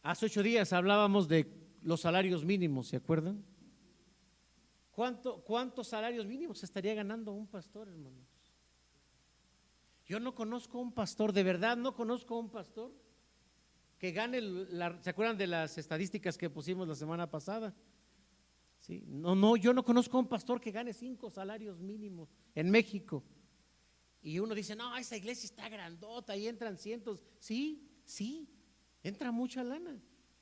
Hace 8 días hablábamos de los salarios mínimos, ¿se acuerdan? ¿Cuántos salarios mínimos estaría ganando un pastor, hermanos? Yo no conozco un pastor, de verdad no conozco un pastor que gane, ¿se acuerdan de las estadísticas que pusimos la semana pasada? Sí, no, yo no conozco un pastor que gane 5 salarios mínimos en México. Y uno dice, no, esa iglesia está grandota y entran cientos. Sí, entra mucha lana,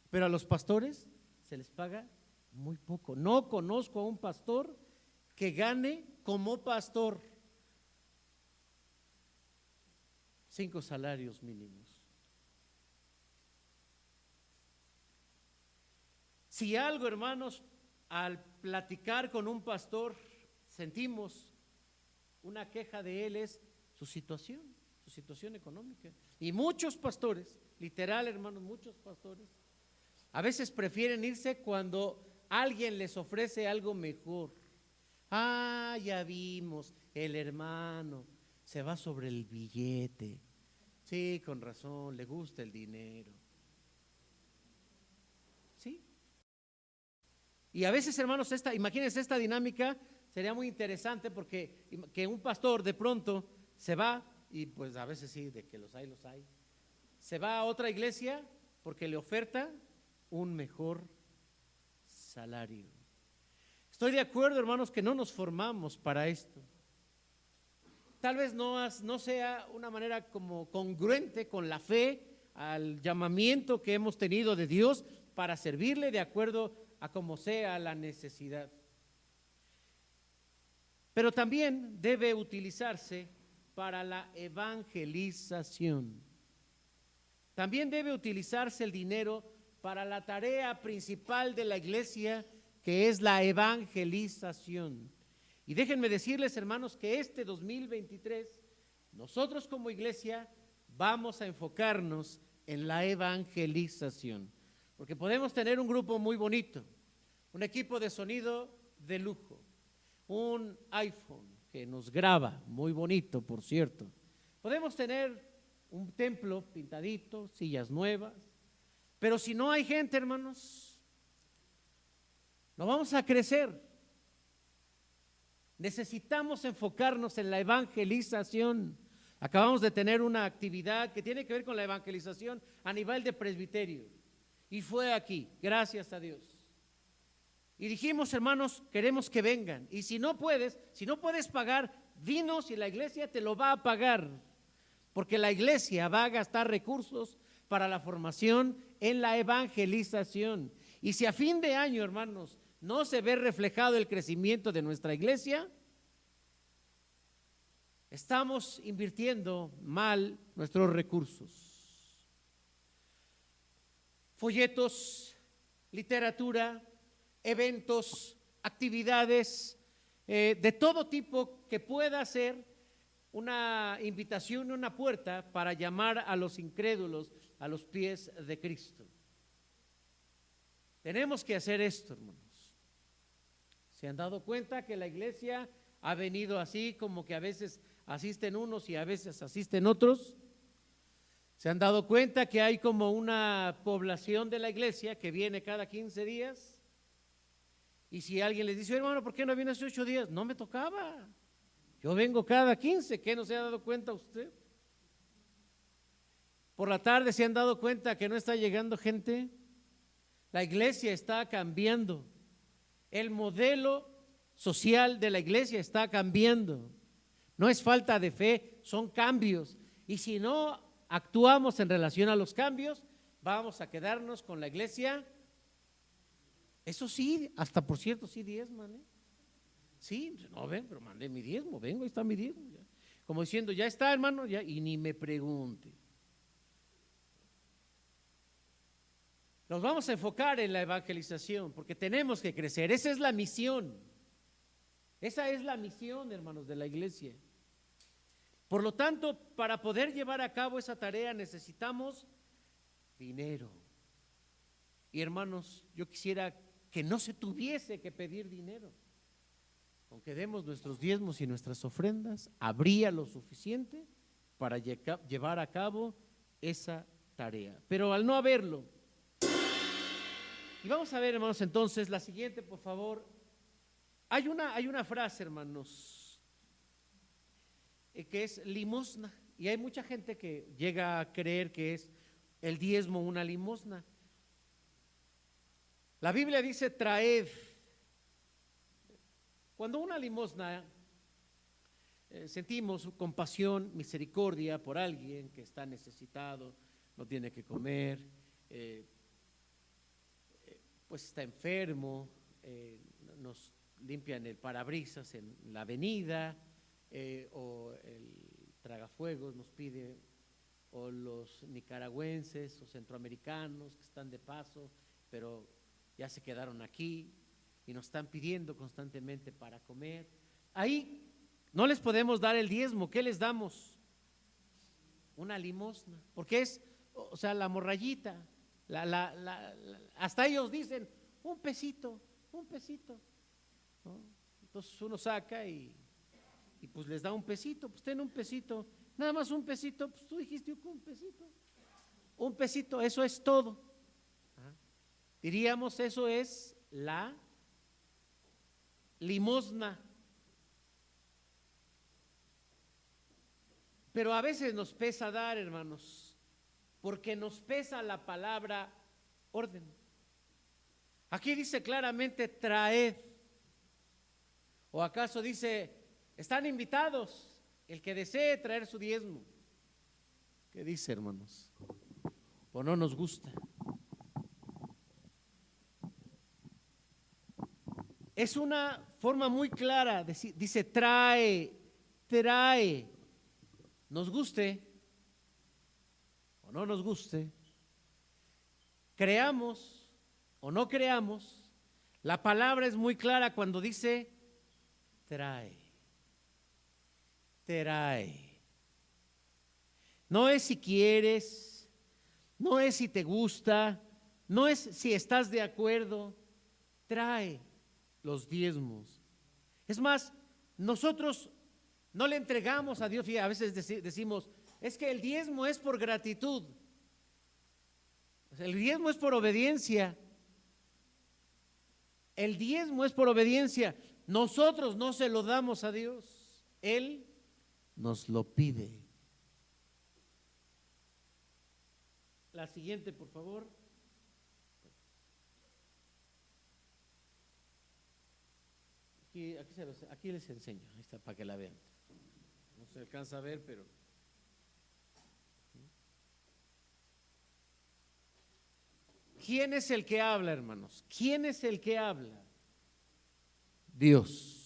pero a los pastores se les paga muy poco. No conozco a un pastor que gane como pastor 5 salarios mínimos. Si algo, hermanos, al platicar con un pastor sentimos una queja de él, es su situación económica. Y muchos pastores, literal, hermanos, muchos pastores a veces prefieren irse cuando alguien les ofrece algo mejor. Ya vimos, el hermano se va sobre el billete. Sí, con razón, le gusta el dinero. Sí. Y a veces, hermanos, imagínense esta dinámica, sería muy interesante porque que un pastor de pronto se va, y pues a veces sí, de que los hay, se va a otra iglesia porque le oferta un mejor salario. Estoy de acuerdo, hermanos, que no nos formamos para esto. Tal vez no sea una manera como congruente con la fe, al llamamiento que hemos tenido de Dios para servirle de acuerdo a como sea la necesidad. Pero también debe utilizarse para la evangelización. También debe utilizarse el dinero para la tarea principal de la iglesia, que es la evangelización. Y déjenme decirles, hermanos, que este 2023 nosotros como iglesia vamos a enfocarnos en la evangelización, porque podemos tener un grupo muy bonito, un equipo de sonido de lujo, un iPhone que nos graba, muy bonito, por cierto. Podemos tener un templo pintadito, sillas nuevas, pero si no hay gente, hermanos, no vamos a crecer. Necesitamos enfocarnos en la evangelización. Acabamos de tener una actividad que tiene que ver con la evangelización a nivel de presbiterio, y fue aquí, gracias a Dios. Y dijimos, hermanos, queremos que vengan, y si no puedes pagar, dinos y la iglesia te lo va a pagar, porque la iglesia va a gastar recursos para la formación en la evangelización. Y si a fin de año, hermanos, no se ve reflejado el crecimiento de nuestra iglesia, Estamos invirtiendo mal nuestros recursos. Folletos, literatura, eventos, actividades de todo tipo que pueda ser una invitación, una puerta para llamar a los incrédulos a los pies de Cristo. Tenemos que hacer esto, hermanos. ¿Se han dado cuenta que la iglesia ha venido así, como que a veces asisten unos y a veces asisten otros? ¿Se han dado cuenta que hay como una población de la iglesia que viene cada 15 días? Y si alguien les dice, hermano, ¿por qué no viene hace 8 días? No me tocaba. Yo vengo cada 15, ¿qué no se ha dado cuenta usted? Por la tarde se han dado cuenta que no está llegando gente. La iglesia está cambiando. El modelo social de la iglesia está cambiando. No es falta de fe, son cambios. Y si no actuamos en relación a los cambios, vamos a quedarnos con la iglesia. Eso sí, hasta por cierto, sí diezman, ¿eh? Sí, no ven, pero mandé mi diezmo, vengo, ahí está mi diezmo. Ya. Como diciendo, ya está, hermano, ya, y ni me pregunte. Nos vamos a enfocar en la evangelización porque tenemos que crecer. Esa es la misión. Esa es la misión, hermanos, de la iglesia. Por lo tanto, para poder llevar a cabo esa tarea necesitamos dinero. Y hermanos, yo quisiera que no se tuviese que pedir dinero. Aunque demos nuestros diezmos y nuestras ofrendas, habría lo suficiente para llevar a cabo esa tarea. Pero al no haberlo, y vamos a ver, hermanos, entonces la siguiente, por favor. Hay una frase, hermanos, que es limosna, y hay mucha gente que llega a creer que es el diezmo una limosna. La Biblia dice traed. Cuando una limosna sentimos compasión, misericordia por alguien que está necesitado, no tiene que comer, pues está enfermo, nos limpian el parabrisas en la avenida, o el tragafuegos nos pide, o los nicaragüenses o centroamericanos que están de paso, pero ya se quedaron aquí y nos están pidiendo constantemente para comer. Ahí no les podemos dar el diezmo. ¿Qué les damos? Una limosna, porque es, o sea, la morrayita. Hasta ellos dicen un pesito, ¿no? Entonces uno saca y pues les da un pesito, pues ten un pesito, nada más un pesito, pues tú dijiste un pesito, eso es todo. Diríamos, eso es la limosna. Pero a veces nos pesa dar, hermanos, porque nos pesa la palabra orden. Aquí dice claramente traed. ¿O acaso dice están invitados el que desee traer su diezmo? ¿Qué dice, hermanos? ¿O no nos gusta? Es una forma muy clara, dice trae, nos guste o no nos guste, creamos o no creamos, la palabra es muy clara cuando dice trae. No es si quieres, no es si te gusta, no es si estás de acuerdo, trae los diezmos. Es más, nosotros no le entregamos a Dios, y a veces decimos, es que el diezmo es por gratitud, el diezmo es por obediencia, el diezmo es por obediencia. Nosotros no se lo damos a Dios, Él nos lo pide. La siguiente, por favor. Aquí les enseño, ahí está, para que la vean. No se alcanza a ver, pero ¿quién es el que habla, hermanos? ¿Quién es el que habla? Dios.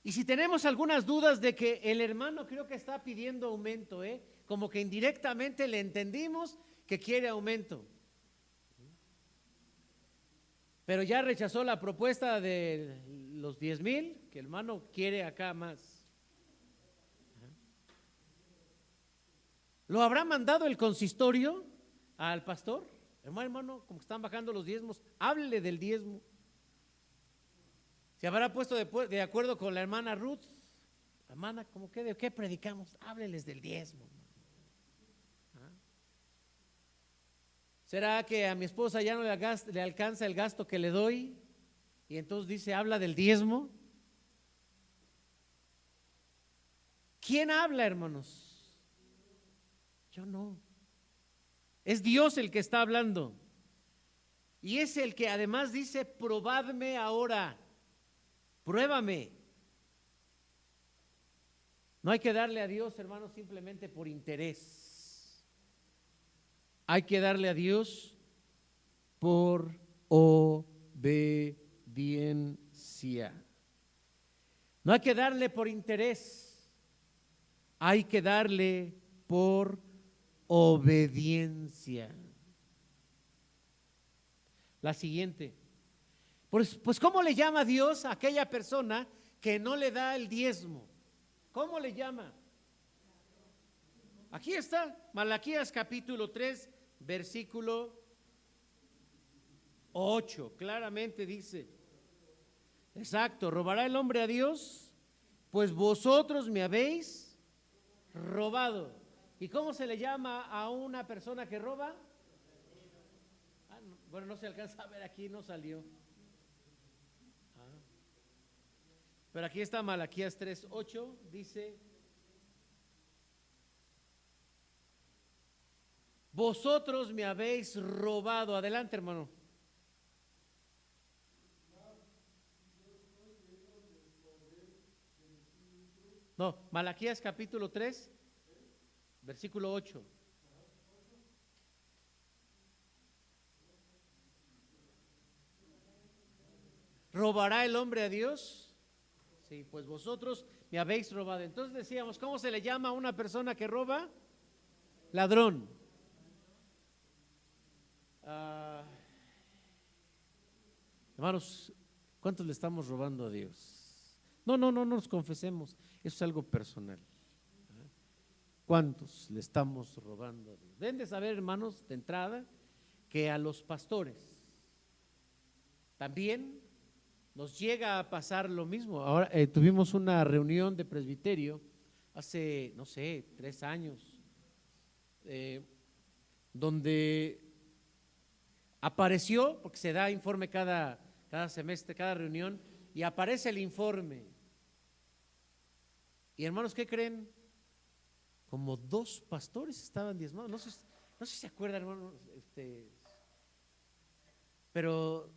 Y si tenemos algunas dudas de que el hermano creo que está pidiendo aumento, como que indirectamente le entendimos que quiere aumento, pero ya rechazó la propuesta de los 10,000, que el hermano quiere acá más. ¿Lo habrá mandado el consistorio al pastor? Hermano, como están bajando los diezmos, háblele del diezmo. ¿Se habrá puesto de acuerdo con la hermana Ruth? Hermana, ¿cómo que de qué predicamos? Hábleles del diezmo. ¿Ah? ¿Será que a mi esposa ya no le alcanza el gasto que le doy? Y entonces dice, habla del diezmo. ¿Quién habla, hermanos? Yo no. Es Dios el que está hablando. Y es el que además dice, probadme ahora. Pruébame. No hay que darle a Dios, hermanos, simplemente por interés. Hay que darle a Dios por obediencia. No hay que darle por interés. Hay que darle por obediencia. La siguiente. Pues ¿cómo le llama Dios a aquella persona que no le da el diezmo? ¿Cómo le llama? Aquí está, Malaquías capítulo 3, versículo 8, claramente dice, exacto, ¿robará el hombre a Dios? Pues vosotros me habéis robado. ¿Y cómo se le llama a una persona que roba? Bueno, no se alcanza a ver aquí, no salió. Pero aquí está Malaquías 3:8, dice, vosotros me habéis robado. Adelante, hermano. No, Malaquías capítulo 3, versículo 8. ¿Robará el hombre a Dios? Sí, pues vosotros me habéis robado. Entonces decíamos, ¿cómo se le llama a una persona que roba? Ladrón. Hermanos, ¿cuántos le estamos robando a Dios? No nos confesemos, eso es algo personal. ¿Cuántos le estamos robando a Dios? Deben de saber, hermanos, de entrada, que a los pastores también nos llega a pasar lo mismo. Ahora tuvimos una reunión de presbiterio hace, no sé, 3 años, donde apareció, porque se da informe cada semestre, cada reunión, y aparece el informe. Y hermanos, ¿qué creen? Como 2 pastores estaban diezmados. No sé si se acuerdan, hermanos, pero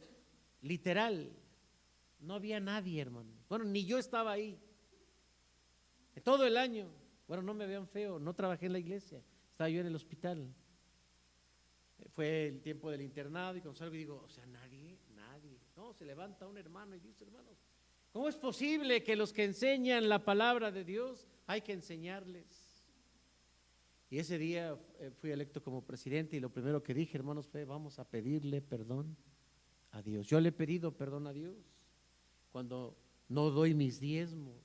literal, no había nadie, hermano. Bueno, ni yo estaba ahí. En todo el año. Bueno, no me vean feo, no trabajé en la iglesia, estaba yo en el hospital. Fue el tiempo del internado y cuando salgo y digo, o sea, nadie. No, se levanta un hermano y dice, hermanos, ¿cómo es posible que los que enseñan la palabra de Dios hay que enseñarles? Y ese día fui electo como presidente y lo primero que dije, hermanos, fue, vamos a pedirle perdón a Dios. Yo le he pedido perdón a Dios cuando no doy mis diezmos.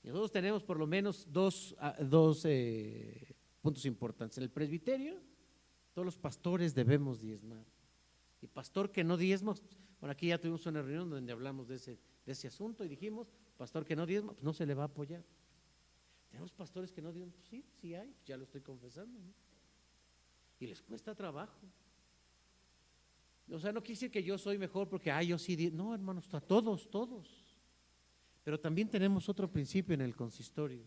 Y nosotros tenemos por lo menos dos puntos importantes. En el presbiterio, todos los pastores debemos diezmar. Y pastor que no diezma, bueno, aquí ya tuvimos una reunión donde hablamos de ese asunto y dijimos, pastor que no diezma, pues no se le va a apoyar. Tenemos pastores que no diezman, pues sí hay, pues ya lo estoy confesando, ¿no? Y les cuesta trabajo. O sea, no quiere decir que yo soy mejor porque, yo sí, no, hermanos, a todos. Pero también tenemos otro principio en el consistorio.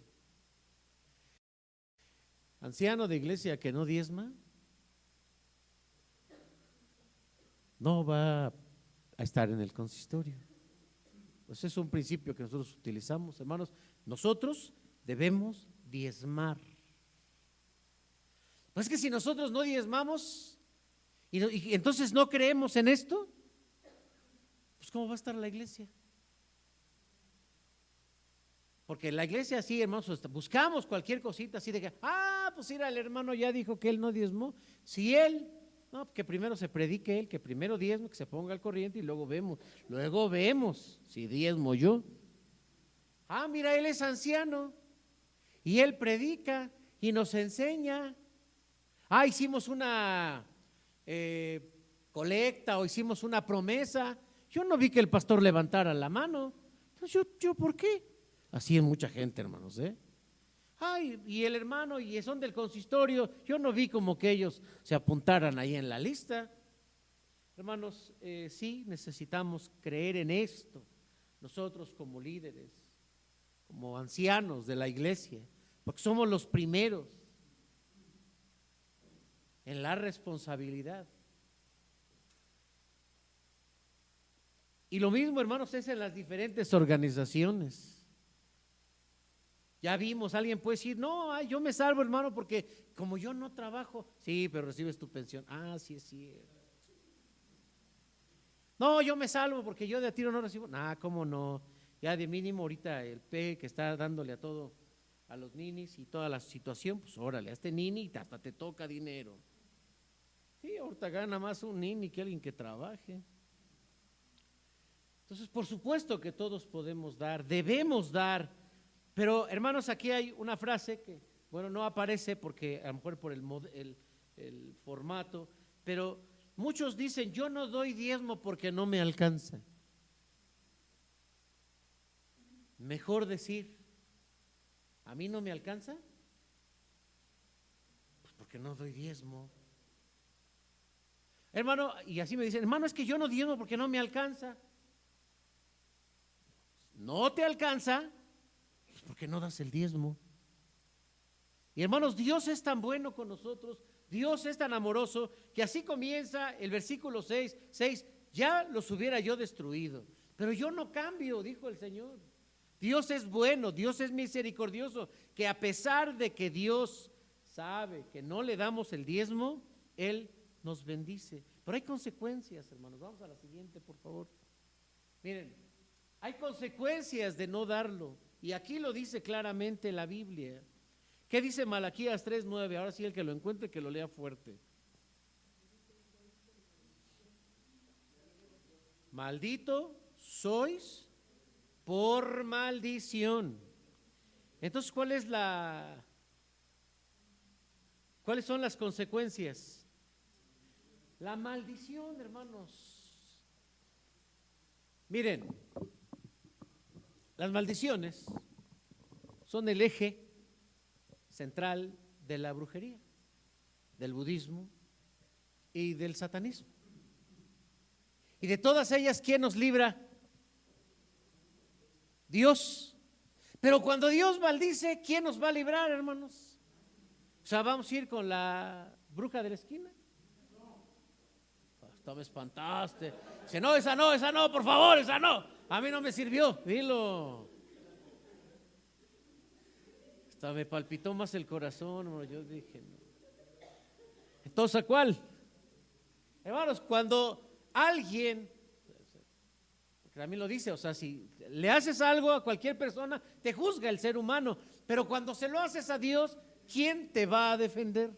Anciano de iglesia que no diezma, no va a estar en el consistorio. Pues es un principio que nosotros utilizamos, hermanos. Nosotros debemos diezmar. Pues es que si nosotros no diezmamos y entonces no creemos en esto, pues ¿cómo va a estar la iglesia? Porque la iglesia sí, hermanos, buscamos cualquier cosita así de que, pues mira, el hermano ya dijo que él no diezmó. Si él, no, que primero se predique él, que primero diezmo, que se ponga al corriente y luego vemos si diezmo yo. Mira, él es anciano y él predica y nos enseña. Hicimos una colecta o hicimos una promesa. Yo no vi que el pastor levantara la mano. Entonces yo ¿por qué? Así es mucha gente, hermanos, y el hermano, y son del consistorio, yo no vi como que ellos se apuntaran ahí en la lista. Hermanos, sí necesitamos creer en esto, nosotros como líderes, como ancianos de la iglesia, porque somos los primeros en la responsabilidad. Y lo mismo, hermanos, es en las diferentes organizaciones. Ya vimos, alguien puede decir, no, yo me salvo, hermano, porque como yo no trabajo. Sí, pero recibes tu pensión. Sí es cierto. No, yo me salvo porque yo de a tiro no recibo. ¿Cómo no? Ya de mínimo ahorita el P que está dándole a todo, a los ninis y toda la situación, pues órale, a este nini hasta te toca dinero. Sí, ahorita gana más un nini que alguien que trabaje. Entonces, por supuesto que todos podemos dar, debemos dar. Pero hermanos, aquí hay una frase que, no aparece porque a lo mejor por el formato, pero muchos dicen, yo no doy diezmo porque no me alcanza. Mejor decir, ¿a mí no me alcanza? Pues porque no doy diezmo. Hermano, y así me dicen, hermano, es que yo no diezmo porque no me alcanza. No te alcanza, porque no das el diezmo. Y hermanos, Dios es tan bueno con nosotros, Dios es tan amoroso, que así comienza el versículo 6, ya los hubiera yo destruido, pero yo no cambio, dijo el Señor. Dios es bueno, Dios es misericordioso, que a pesar de que Dios sabe que no le damos el diezmo, Él nos bendice. Pero hay consecuencias, hermanos. Vamos a la siguiente, por favor. Miren, hay consecuencias de no darlo. Y aquí lo dice claramente la Biblia. ¿Qué dice Malaquías 3:9? Ahora sí, el que lo encuentre, que lo lea fuerte. Maldito sois por maldición. Entonces, ¿cuáles son las consecuencias? La maldición, hermanos. Miren, las maldiciones son el eje central de la brujería, del budismo y del satanismo. Y de todas ellas, ¿quién nos libra? Dios. Pero cuando Dios maldice, ¿quién nos va a librar, hermanos? O sea, ¿vamos a ir con la bruja de la esquina? Hasta me espantaste. Dice, no, esa no, por favor, esa no. A mí no me sirvió, dilo. Hasta me palpitó más el corazón, yo dije, no. Entonces, ¿a cuál? Hermanos, cuando alguien, porque también lo dice, o sea, si le haces algo a cualquier persona, te juzga el ser humano, pero cuando se lo haces a Dios, ¿quién te va a defender?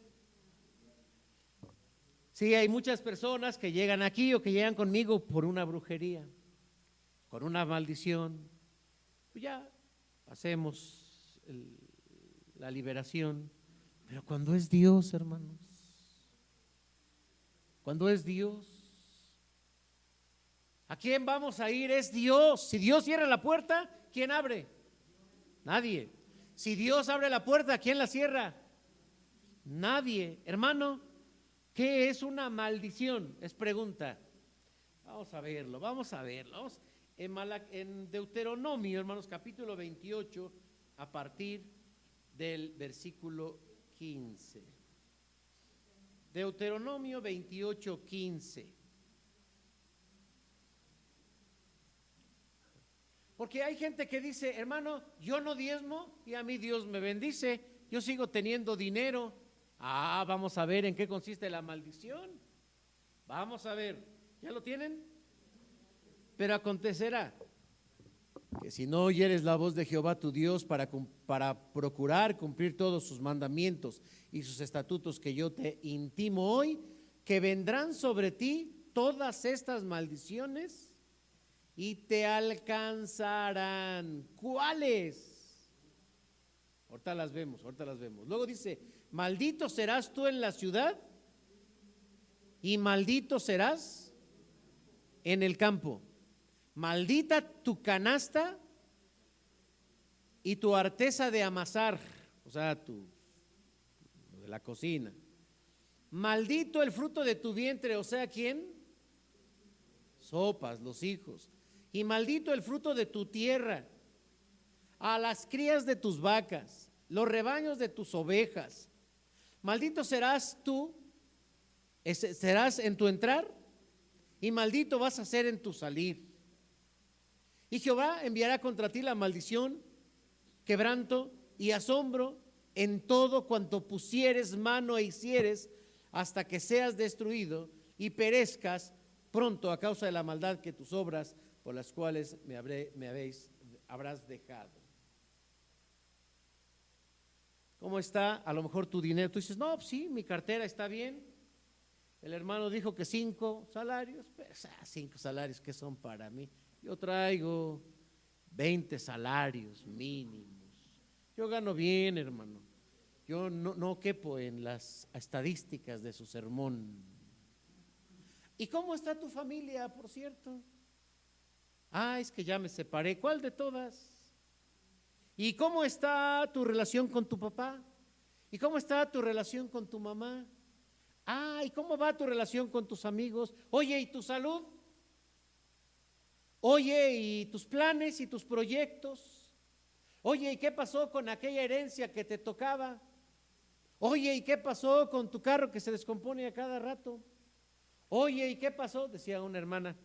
Sí, hay muchas personas que llegan aquí o que llegan conmigo por una brujería, con una maldición. Pues ya hacemos la liberación. Pero cuando es Dios, hermanos, cuando es Dios, ¿a quién vamos a ir? Es Dios. Si Dios cierra la puerta, ¿quién abre? Nadie. Si Dios abre la puerta, ¿quién la cierra? Nadie. Hermano, ¿qué es una maldición? Es pregunta. Vamos a verlo. En Deuteronomio, hermanos, capítulo 28, a partir del versículo 15. Deuteronomio 28, 15. Porque hay gente que dice, hermano, yo no diezmo y a mí Dios me bendice, yo sigo teniendo dinero. Vamos a ver en qué consiste la maldición. Vamos a ver, ¿ya lo tienen? Pero acontecerá que si no oyeres la voz de Jehová tu Dios para procurar cumplir todos sus mandamientos y sus estatutos que yo te intimo hoy, que vendrán sobre ti todas estas maldiciones y te alcanzarán. ¿Cuáles? Ahorita las vemos, ahorita las vemos. Luego dice, maldito serás tú en la ciudad y maldito serás en el campo. Maldita tu canasta y tu arteza de amasar, o sea, de la cocina. Maldito el fruto de tu vientre, o sea, ¿quién? Sopas, los hijos. Y maldito el fruto de tu tierra, a las crías de tus vacas, los rebaños de tus ovejas. Maldito serás tú, serás en tu entrar, y maldito vas a ser en tu salir. Y Jehová enviará contra ti la maldición, quebranto y asombro en todo cuanto pusieres mano e hicieres, hasta que seas destruido y perezcas pronto a causa de la maldad que tus obras por las cuales habrás dejado. ¿Cómo está a lo mejor tu dinero? Tú dices, no, pues sí, mi cartera está bien. El hermano dijo que 5 salarios, pero 5 salarios que son para mí. Yo traigo 20 salarios mínimos. Yo gano bien, hermano. Yo no quepo en las estadísticas de su sermón. ¿Y cómo está tu familia, por cierto? Es que ya me separé. ¿Cuál de todas? ¿Y cómo está tu relación con tu papá? ¿Y cómo está tu relación con tu mamá? ¿Y cómo va tu relación con tus amigos? Oye, ¿y tu salud? Oye, ¿y tus planes y tus proyectos? Oye, ¿y qué pasó con aquella herencia que te tocaba? Oye, ¿y qué pasó con tu carro que se descompone a cada rato? Oye, ¿y qué pasó? Decía una hermana.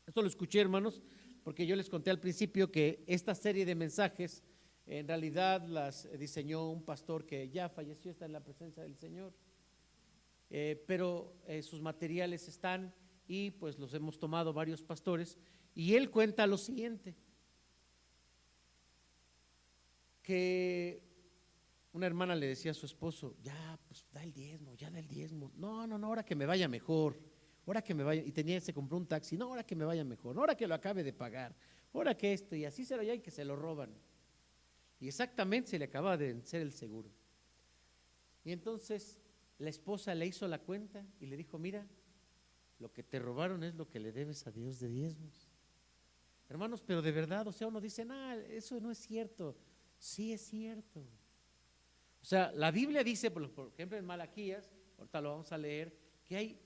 Esto lo escuché, hermanos, porque yo les conté al principio que esta serie de mensajes en realidad las diseñó un pastor que ya falleció, está en la presencia del Señor. Pero sus materiales están y pues los hemos tomado varios pastores, y él cuenta lo siguiente, que una hermana le decía a su esposo, ya pues da el diezmo, ya da el diezmo, no, ahora que me vaya mejor, ahora que me vaya, y se compró un taxi, no, ahora que me vaya mejor, ahora que lo acabe de pagar, ahora que esto, y así se lo ya, y que se lo roban, y exactamente se le acaba de vencer el seguro. Y entonces la esposa le hizo la cuenta y le dijo, mira, lo que te robaron es lo que le debes a Dios de diezmos. Hermanos, pero de verdad, o sea, uno dice, eso no es cierto. Sí es cierto. O sea, la Biblia dice, por ejemplo en Malaquías, ahorita lo vamos a leer, que hay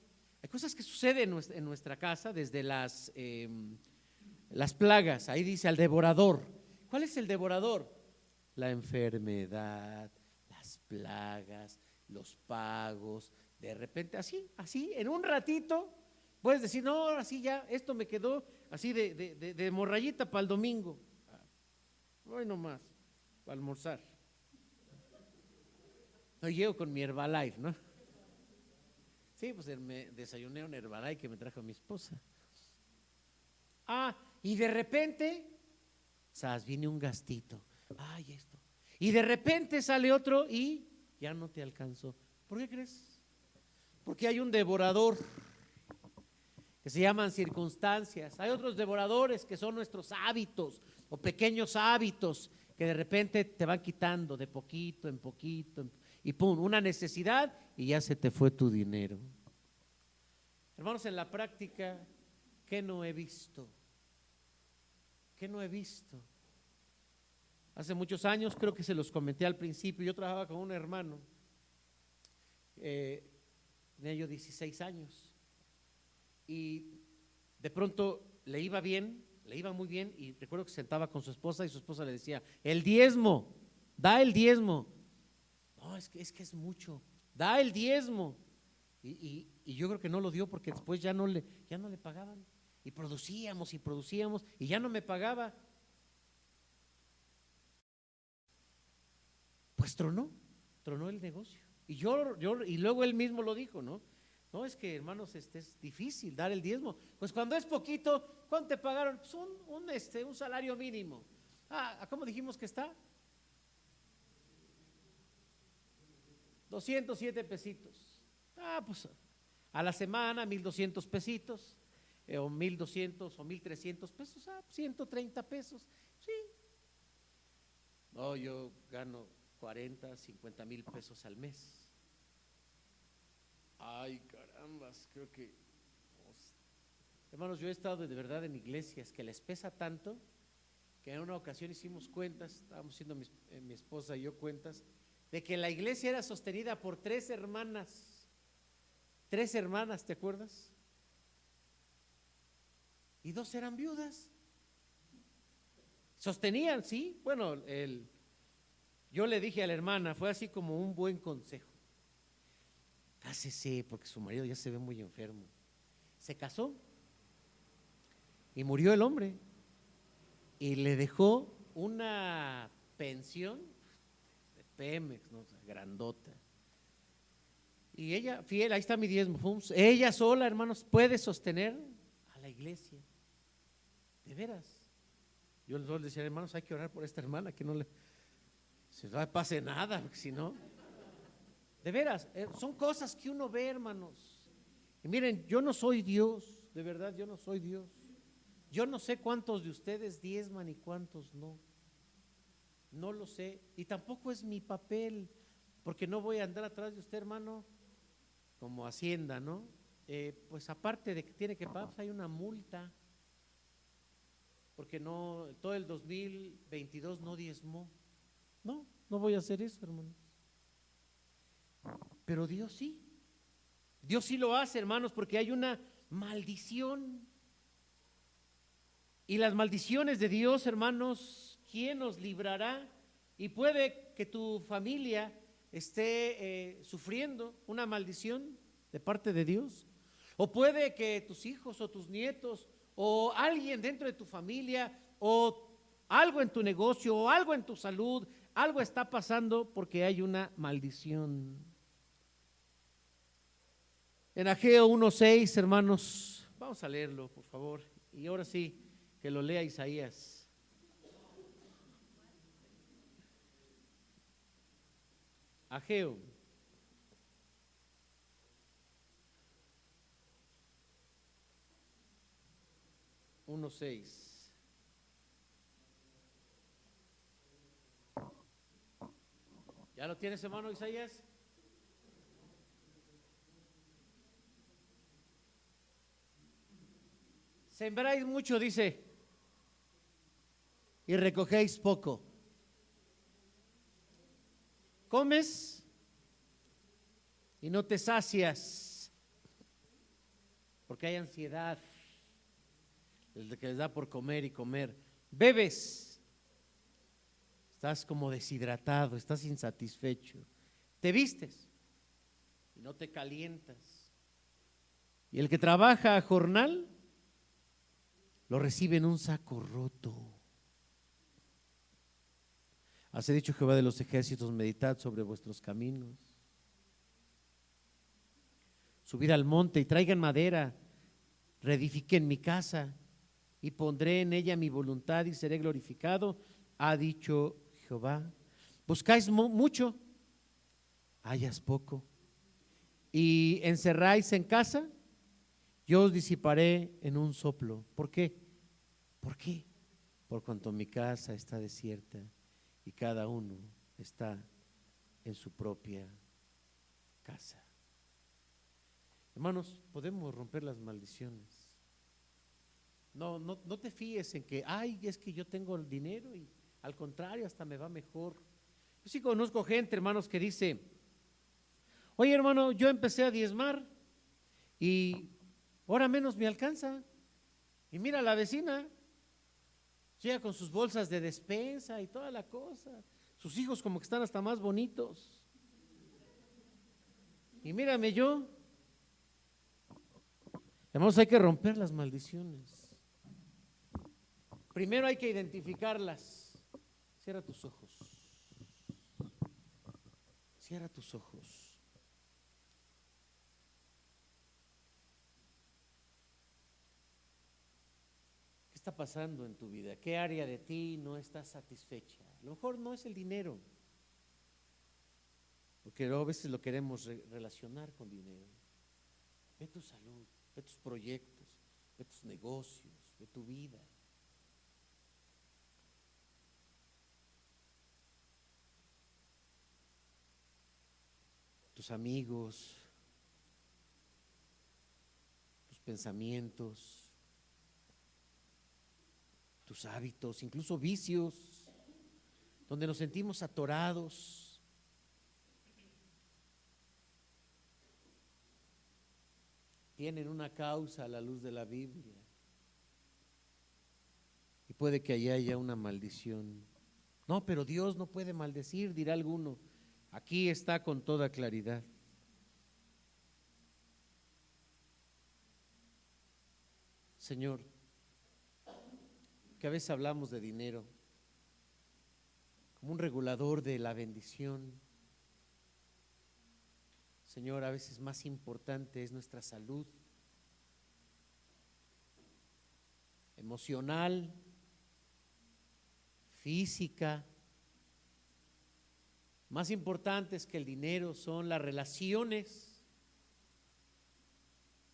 cosas que suceden en nuestra casa desde las plagas. Ahí dice al devorador. ¿Cuál es el devorador? La enfermedad, las plagas, los pagos. De repente, así, en un ratito, puedes decir, no, ahora sí ya, esto me quedó así de morrayita para el domingo. Hoy nomás, para almorzar. Hoy llego con mi Herbalife, ¿no? Sí, pues me desayuné un Herbalife que me trajo mi esposa. Y de repente, viene un gastito. Esto. Y de repente sale otro y ya no te alcanzó. ¿Por qué crees? Porque hay un devorador que se llaman circunstancias. Hay otros devoradores que son nuestros hábitos o pequeños hábitos que de repente te van quitando de poquito en poquito y pum, una necesidad y ya se te fue tu dinero. Hermanos, en la práctica, ¿qué no he visto? ¿Qué no he visto? Hace muchos años, creo que se los comenté al principio, yo trabajaba con un hermano, tenía yo 16 años y de pronto le iba muy bien, y recuerdo que se sentaba con su esposa y su esposa le decía, el diezmo, da el diezmo. No, es que es mucho, da el diezmo. Y yo creo que no lo dio porque después ya no le pagaban, y producíamos y ya no me pagaba. Pues tronó el negocio. Y luego él mismo lo dijo, ¿no? No, es que hermanos, es difícil dar el diezmo. Pues cuando es poquito, ¿cuánto te pagaron? Pues un salario mínimo. ¿Cómo dijimos que está? 207 pesitos. Pues a la semana 1,200 pesitos, o 1,200 o 1,300 pesos, 130 pesos. Sí. No, yo gano 40, 50 mil pesos al mes. Ay, carambas, creo que, hermanos, yo he estado de verdad en iglesias que les pesa tanto que en una ocasión hicimos cuentas, estábamos haciendo mi esposa y yo cuentas, de que la iglesia era sostenida por 3 hermanas, ¿te acuerdas? Y 2 eran viudas. Sostenían, sí. Bueno, yo le dije a la hermana, fue así como un buen consejo. Cásese, porque su marido ya se ve muy enfermo. Se casó y murió el hombre y le dejó una pensión de Pemex, ¿no? Grandota. Y ella, fiel, ahí está mi diezmo. Ella sola, hermanos, puede sostener a la iglesia. De veras. Yo les decía, hermanos, hay que orar por esta hermana, que no le pase nada, porque si no. De veras, son cosas que uno ve, hermanos. Y miren, yo no soy Dios, de verdad, yo no soy Dios. Yo no sé cuántos de ustedes diezman y cuántos no. No lo sé. Y tampoco es mi papel, porque no voy a andar atrás de usted, hermano, como Hacienda, ¿no? Pues aparte de que tiene que pagar, pues hay una multa, porque no, todo el 2022 no diezmó. No voy a hacer eso, hermanos. Pero Dios sí. Dios sí lo hace, hermanos, porque hay una maldición. Y las maldiciones de Dios, hermanos, ¿quién nos librará? Y puede que tu familia esté sufriendo una maldición de parte de Dios. O puede que tus hijos o tus nietos o alguien dentro de tu familia o algo en tu negocio o algo en tu salud, algo está pasando porque hay una maldición. En Ageo 1:6, hermanos, vamos a leerlo, por favor. Y ahora sí, que lo lea Isaías. Ageo 1:6. ¿Ya lo tienes, hermano Isaías? Sembráis mucho, dice, y recogéis poco. Comes y no te sacias, porque hay ansiedad, el que les da por comer y comer. Bebes, estás como deshidratado, estás insatisfecho. Te vistes y no te calientas. Y el que trabaja a jornal lo recibe en un saco roto. Así ha dicho Jehová de los ejércitos: meditad sobre vuestros caminos. Subid al monte y traigan madera, reedifiquen mi casa y pondré en ella mi voluntad y seré glorificado, ha dicho Jehová. Buscáis mucho, hallas poco, y encerráis en casa, yo os disiparé en un soplo. ¿Por qué? ¿Por qué? Por cuanto mi casa está desierta y cada uno está en su propia casa. Hermanos, podemos romper las maldiciones. No te fíes en que, es que yo tengo el dinero y al contrario, hasta me va mejor. Yo sí conozco gente, hermanos, que dice: oye, hermano, yo empecé a diezmar y ahora menos me alcanza. Y mira, la vecina llega con sus bolsas de despensa y toda la cosa. Sus hijos como que están hasta más bonitos. Y mírame yo. Hermanos, hay que romper las maldiciones. Primero hay que identificarlas. Cierra tus ojos. Cierra tus ojos. está pasando en tu vida? ¿Qué área de ti no está satisfecha? A lo mejor no es el dinero, porque a veces lo queremos relacionar con dinero. Ve tu salud, ve tus proyectos, ve tus negocios, ve tu vida. Tus amigos, tus pensamientos, tus hábitos, incluso vicios, donde nos sentimos atorados. Tienen una causa a la luz de la Biblia. Y puede que allá haya una maldición. No, pero Dios no puede maldecir, dirá alguno. Aquí está con toda claridad. Señor, que a veces hablamos de dinero como un regulador de la bendición. Señor, a veces más importante es nuestra salud emocional, física. Más importantes que el dinero son las relaciones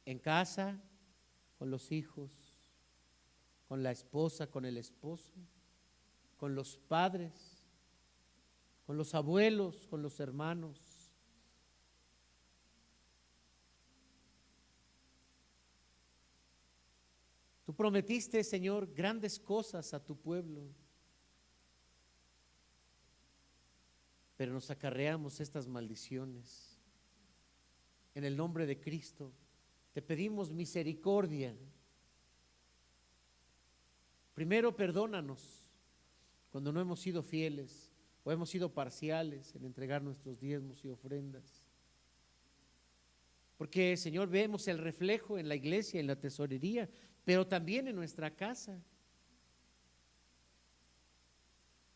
en casa, con los hijos, con la esposa, con el esposo, con los padres, con los abuelos, con los hermanos. Tú prometiste, Señor, grandes cosas a tu pueblo, pero nos acarreamos estas maldiciones. En el nombre de Cristo, te pedimos misericordia. Primero, perdónanos cuando no hemos sido fieles o hemos sido parciales en entregar nuestros diezmos y ofrendas. Porque, Señor, vemos el reflejo en la iglesia, en la tesorería, pero también en nuestra casa.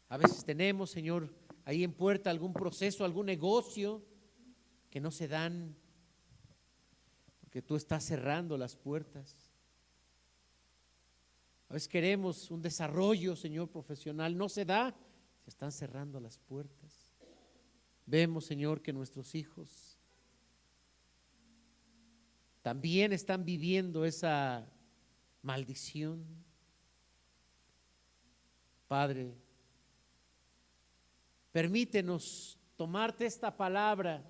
A veces tenemos, Señor, ahí en puerta algún proceso, algún negocio que no se dan, porque tú estás cerrando las puertas. A veces queremos un desarrollo, Señor, profesional, no se da, se están cerrando las puertas. Vemos, Señor, que nuestros hijos también están viviendo esa maldición. Padre, permítenos tomarte esta palabra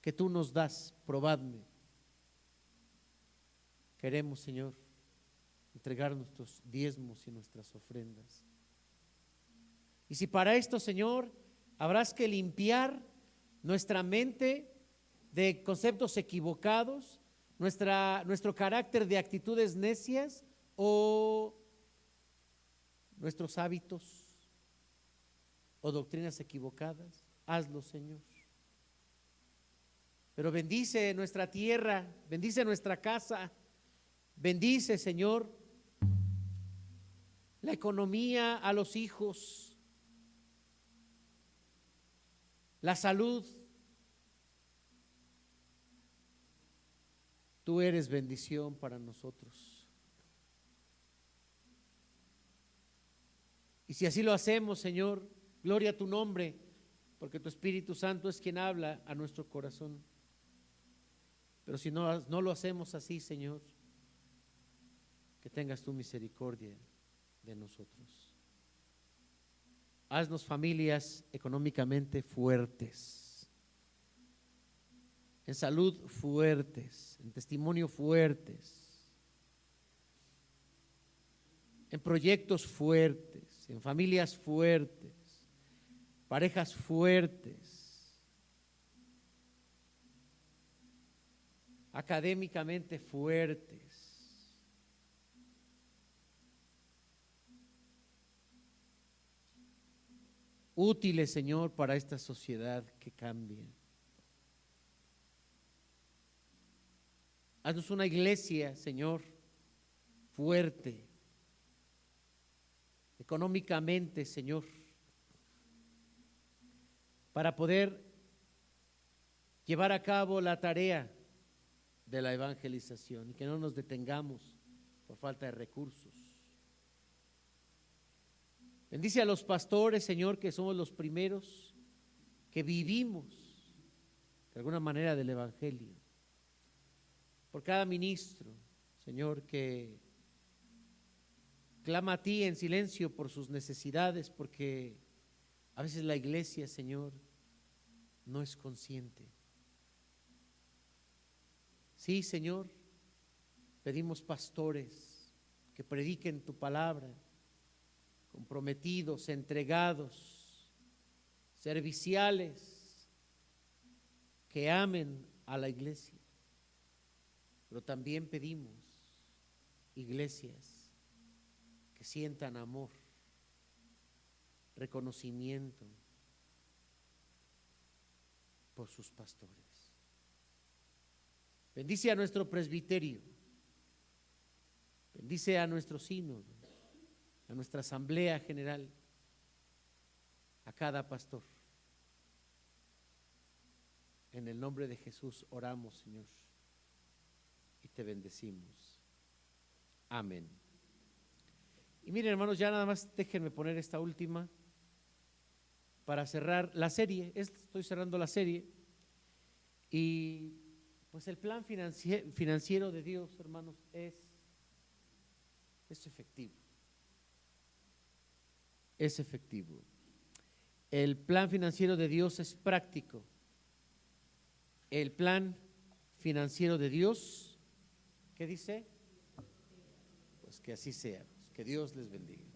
que tú nos das, probadme. Queremos, Señor, entregar nuestros diezmos y nuestras ofrendas. Y si para esto, Señor, habrás que limpiar nuestra mente de conceptos equivocados, nuestro carácter de actitudes necias o nuestros hábitos o doctrinas equivocadas, hazlo, Señor. Pero bendice nuestra tierra, bendice nuestra casa, bendice, Señor, la economía a los hijos, la salud. Tú eres bendición para nosotros. Y si así lo hacemos, Señor, gloria a tu nombre, porque tu Espíritu Santo es quien habla a nuestro corazón. Pero si no lo hacemos así, Señor, que tengas tu misericordia de nosotros. Haznos familias económicamente fuertes, en salud fuertes, en testimonio fuertes, en proyectos fuertes, en familias fuertes, parejas fuertes, académicamente fuertes. Útiles, Señor, para esta sociedad que cambia. Haznos una iglesia, Señor, fuerte, económicamente, Señor, para poder llevar a cabo la tarea de la evangelización y que no nos detengamos por falta de recursos. Bendice a los pastores, Señor, que somos los primeros que vivimos de alguna manera del Evangelio. Por cada ministro, Señor, que clama a ti en silencio por sus necesidades, porque a veces la iglesia, Señor, no es consciente. Sí, Señor, pedimos pastores que prediquen tu palabra, comprometidos, entregados, serviciales, que amen a la iglesia. Pero también pedimos iglesias que sientan amor, reconocimiento por sus pastores. Bendice a nuestro presbiterio, bendice a nuestro sínodo, a nuestra asamblea general, a cada pastor. En el nombre de Jesús oramos, Señor, y te bendecimos. Amén. Y miren, hermanos, ya nada más déjenme poner esta última para cerrar la serie. Estoy cerrando la serie. Y pues el plan financiero de Dios, hermanos, es efectivo. Es efectivo. El plan financiero de Dios es práctico. El plan financiero de Dios, ¿qué dice? Pues que así sea. Que Dios les bendiga.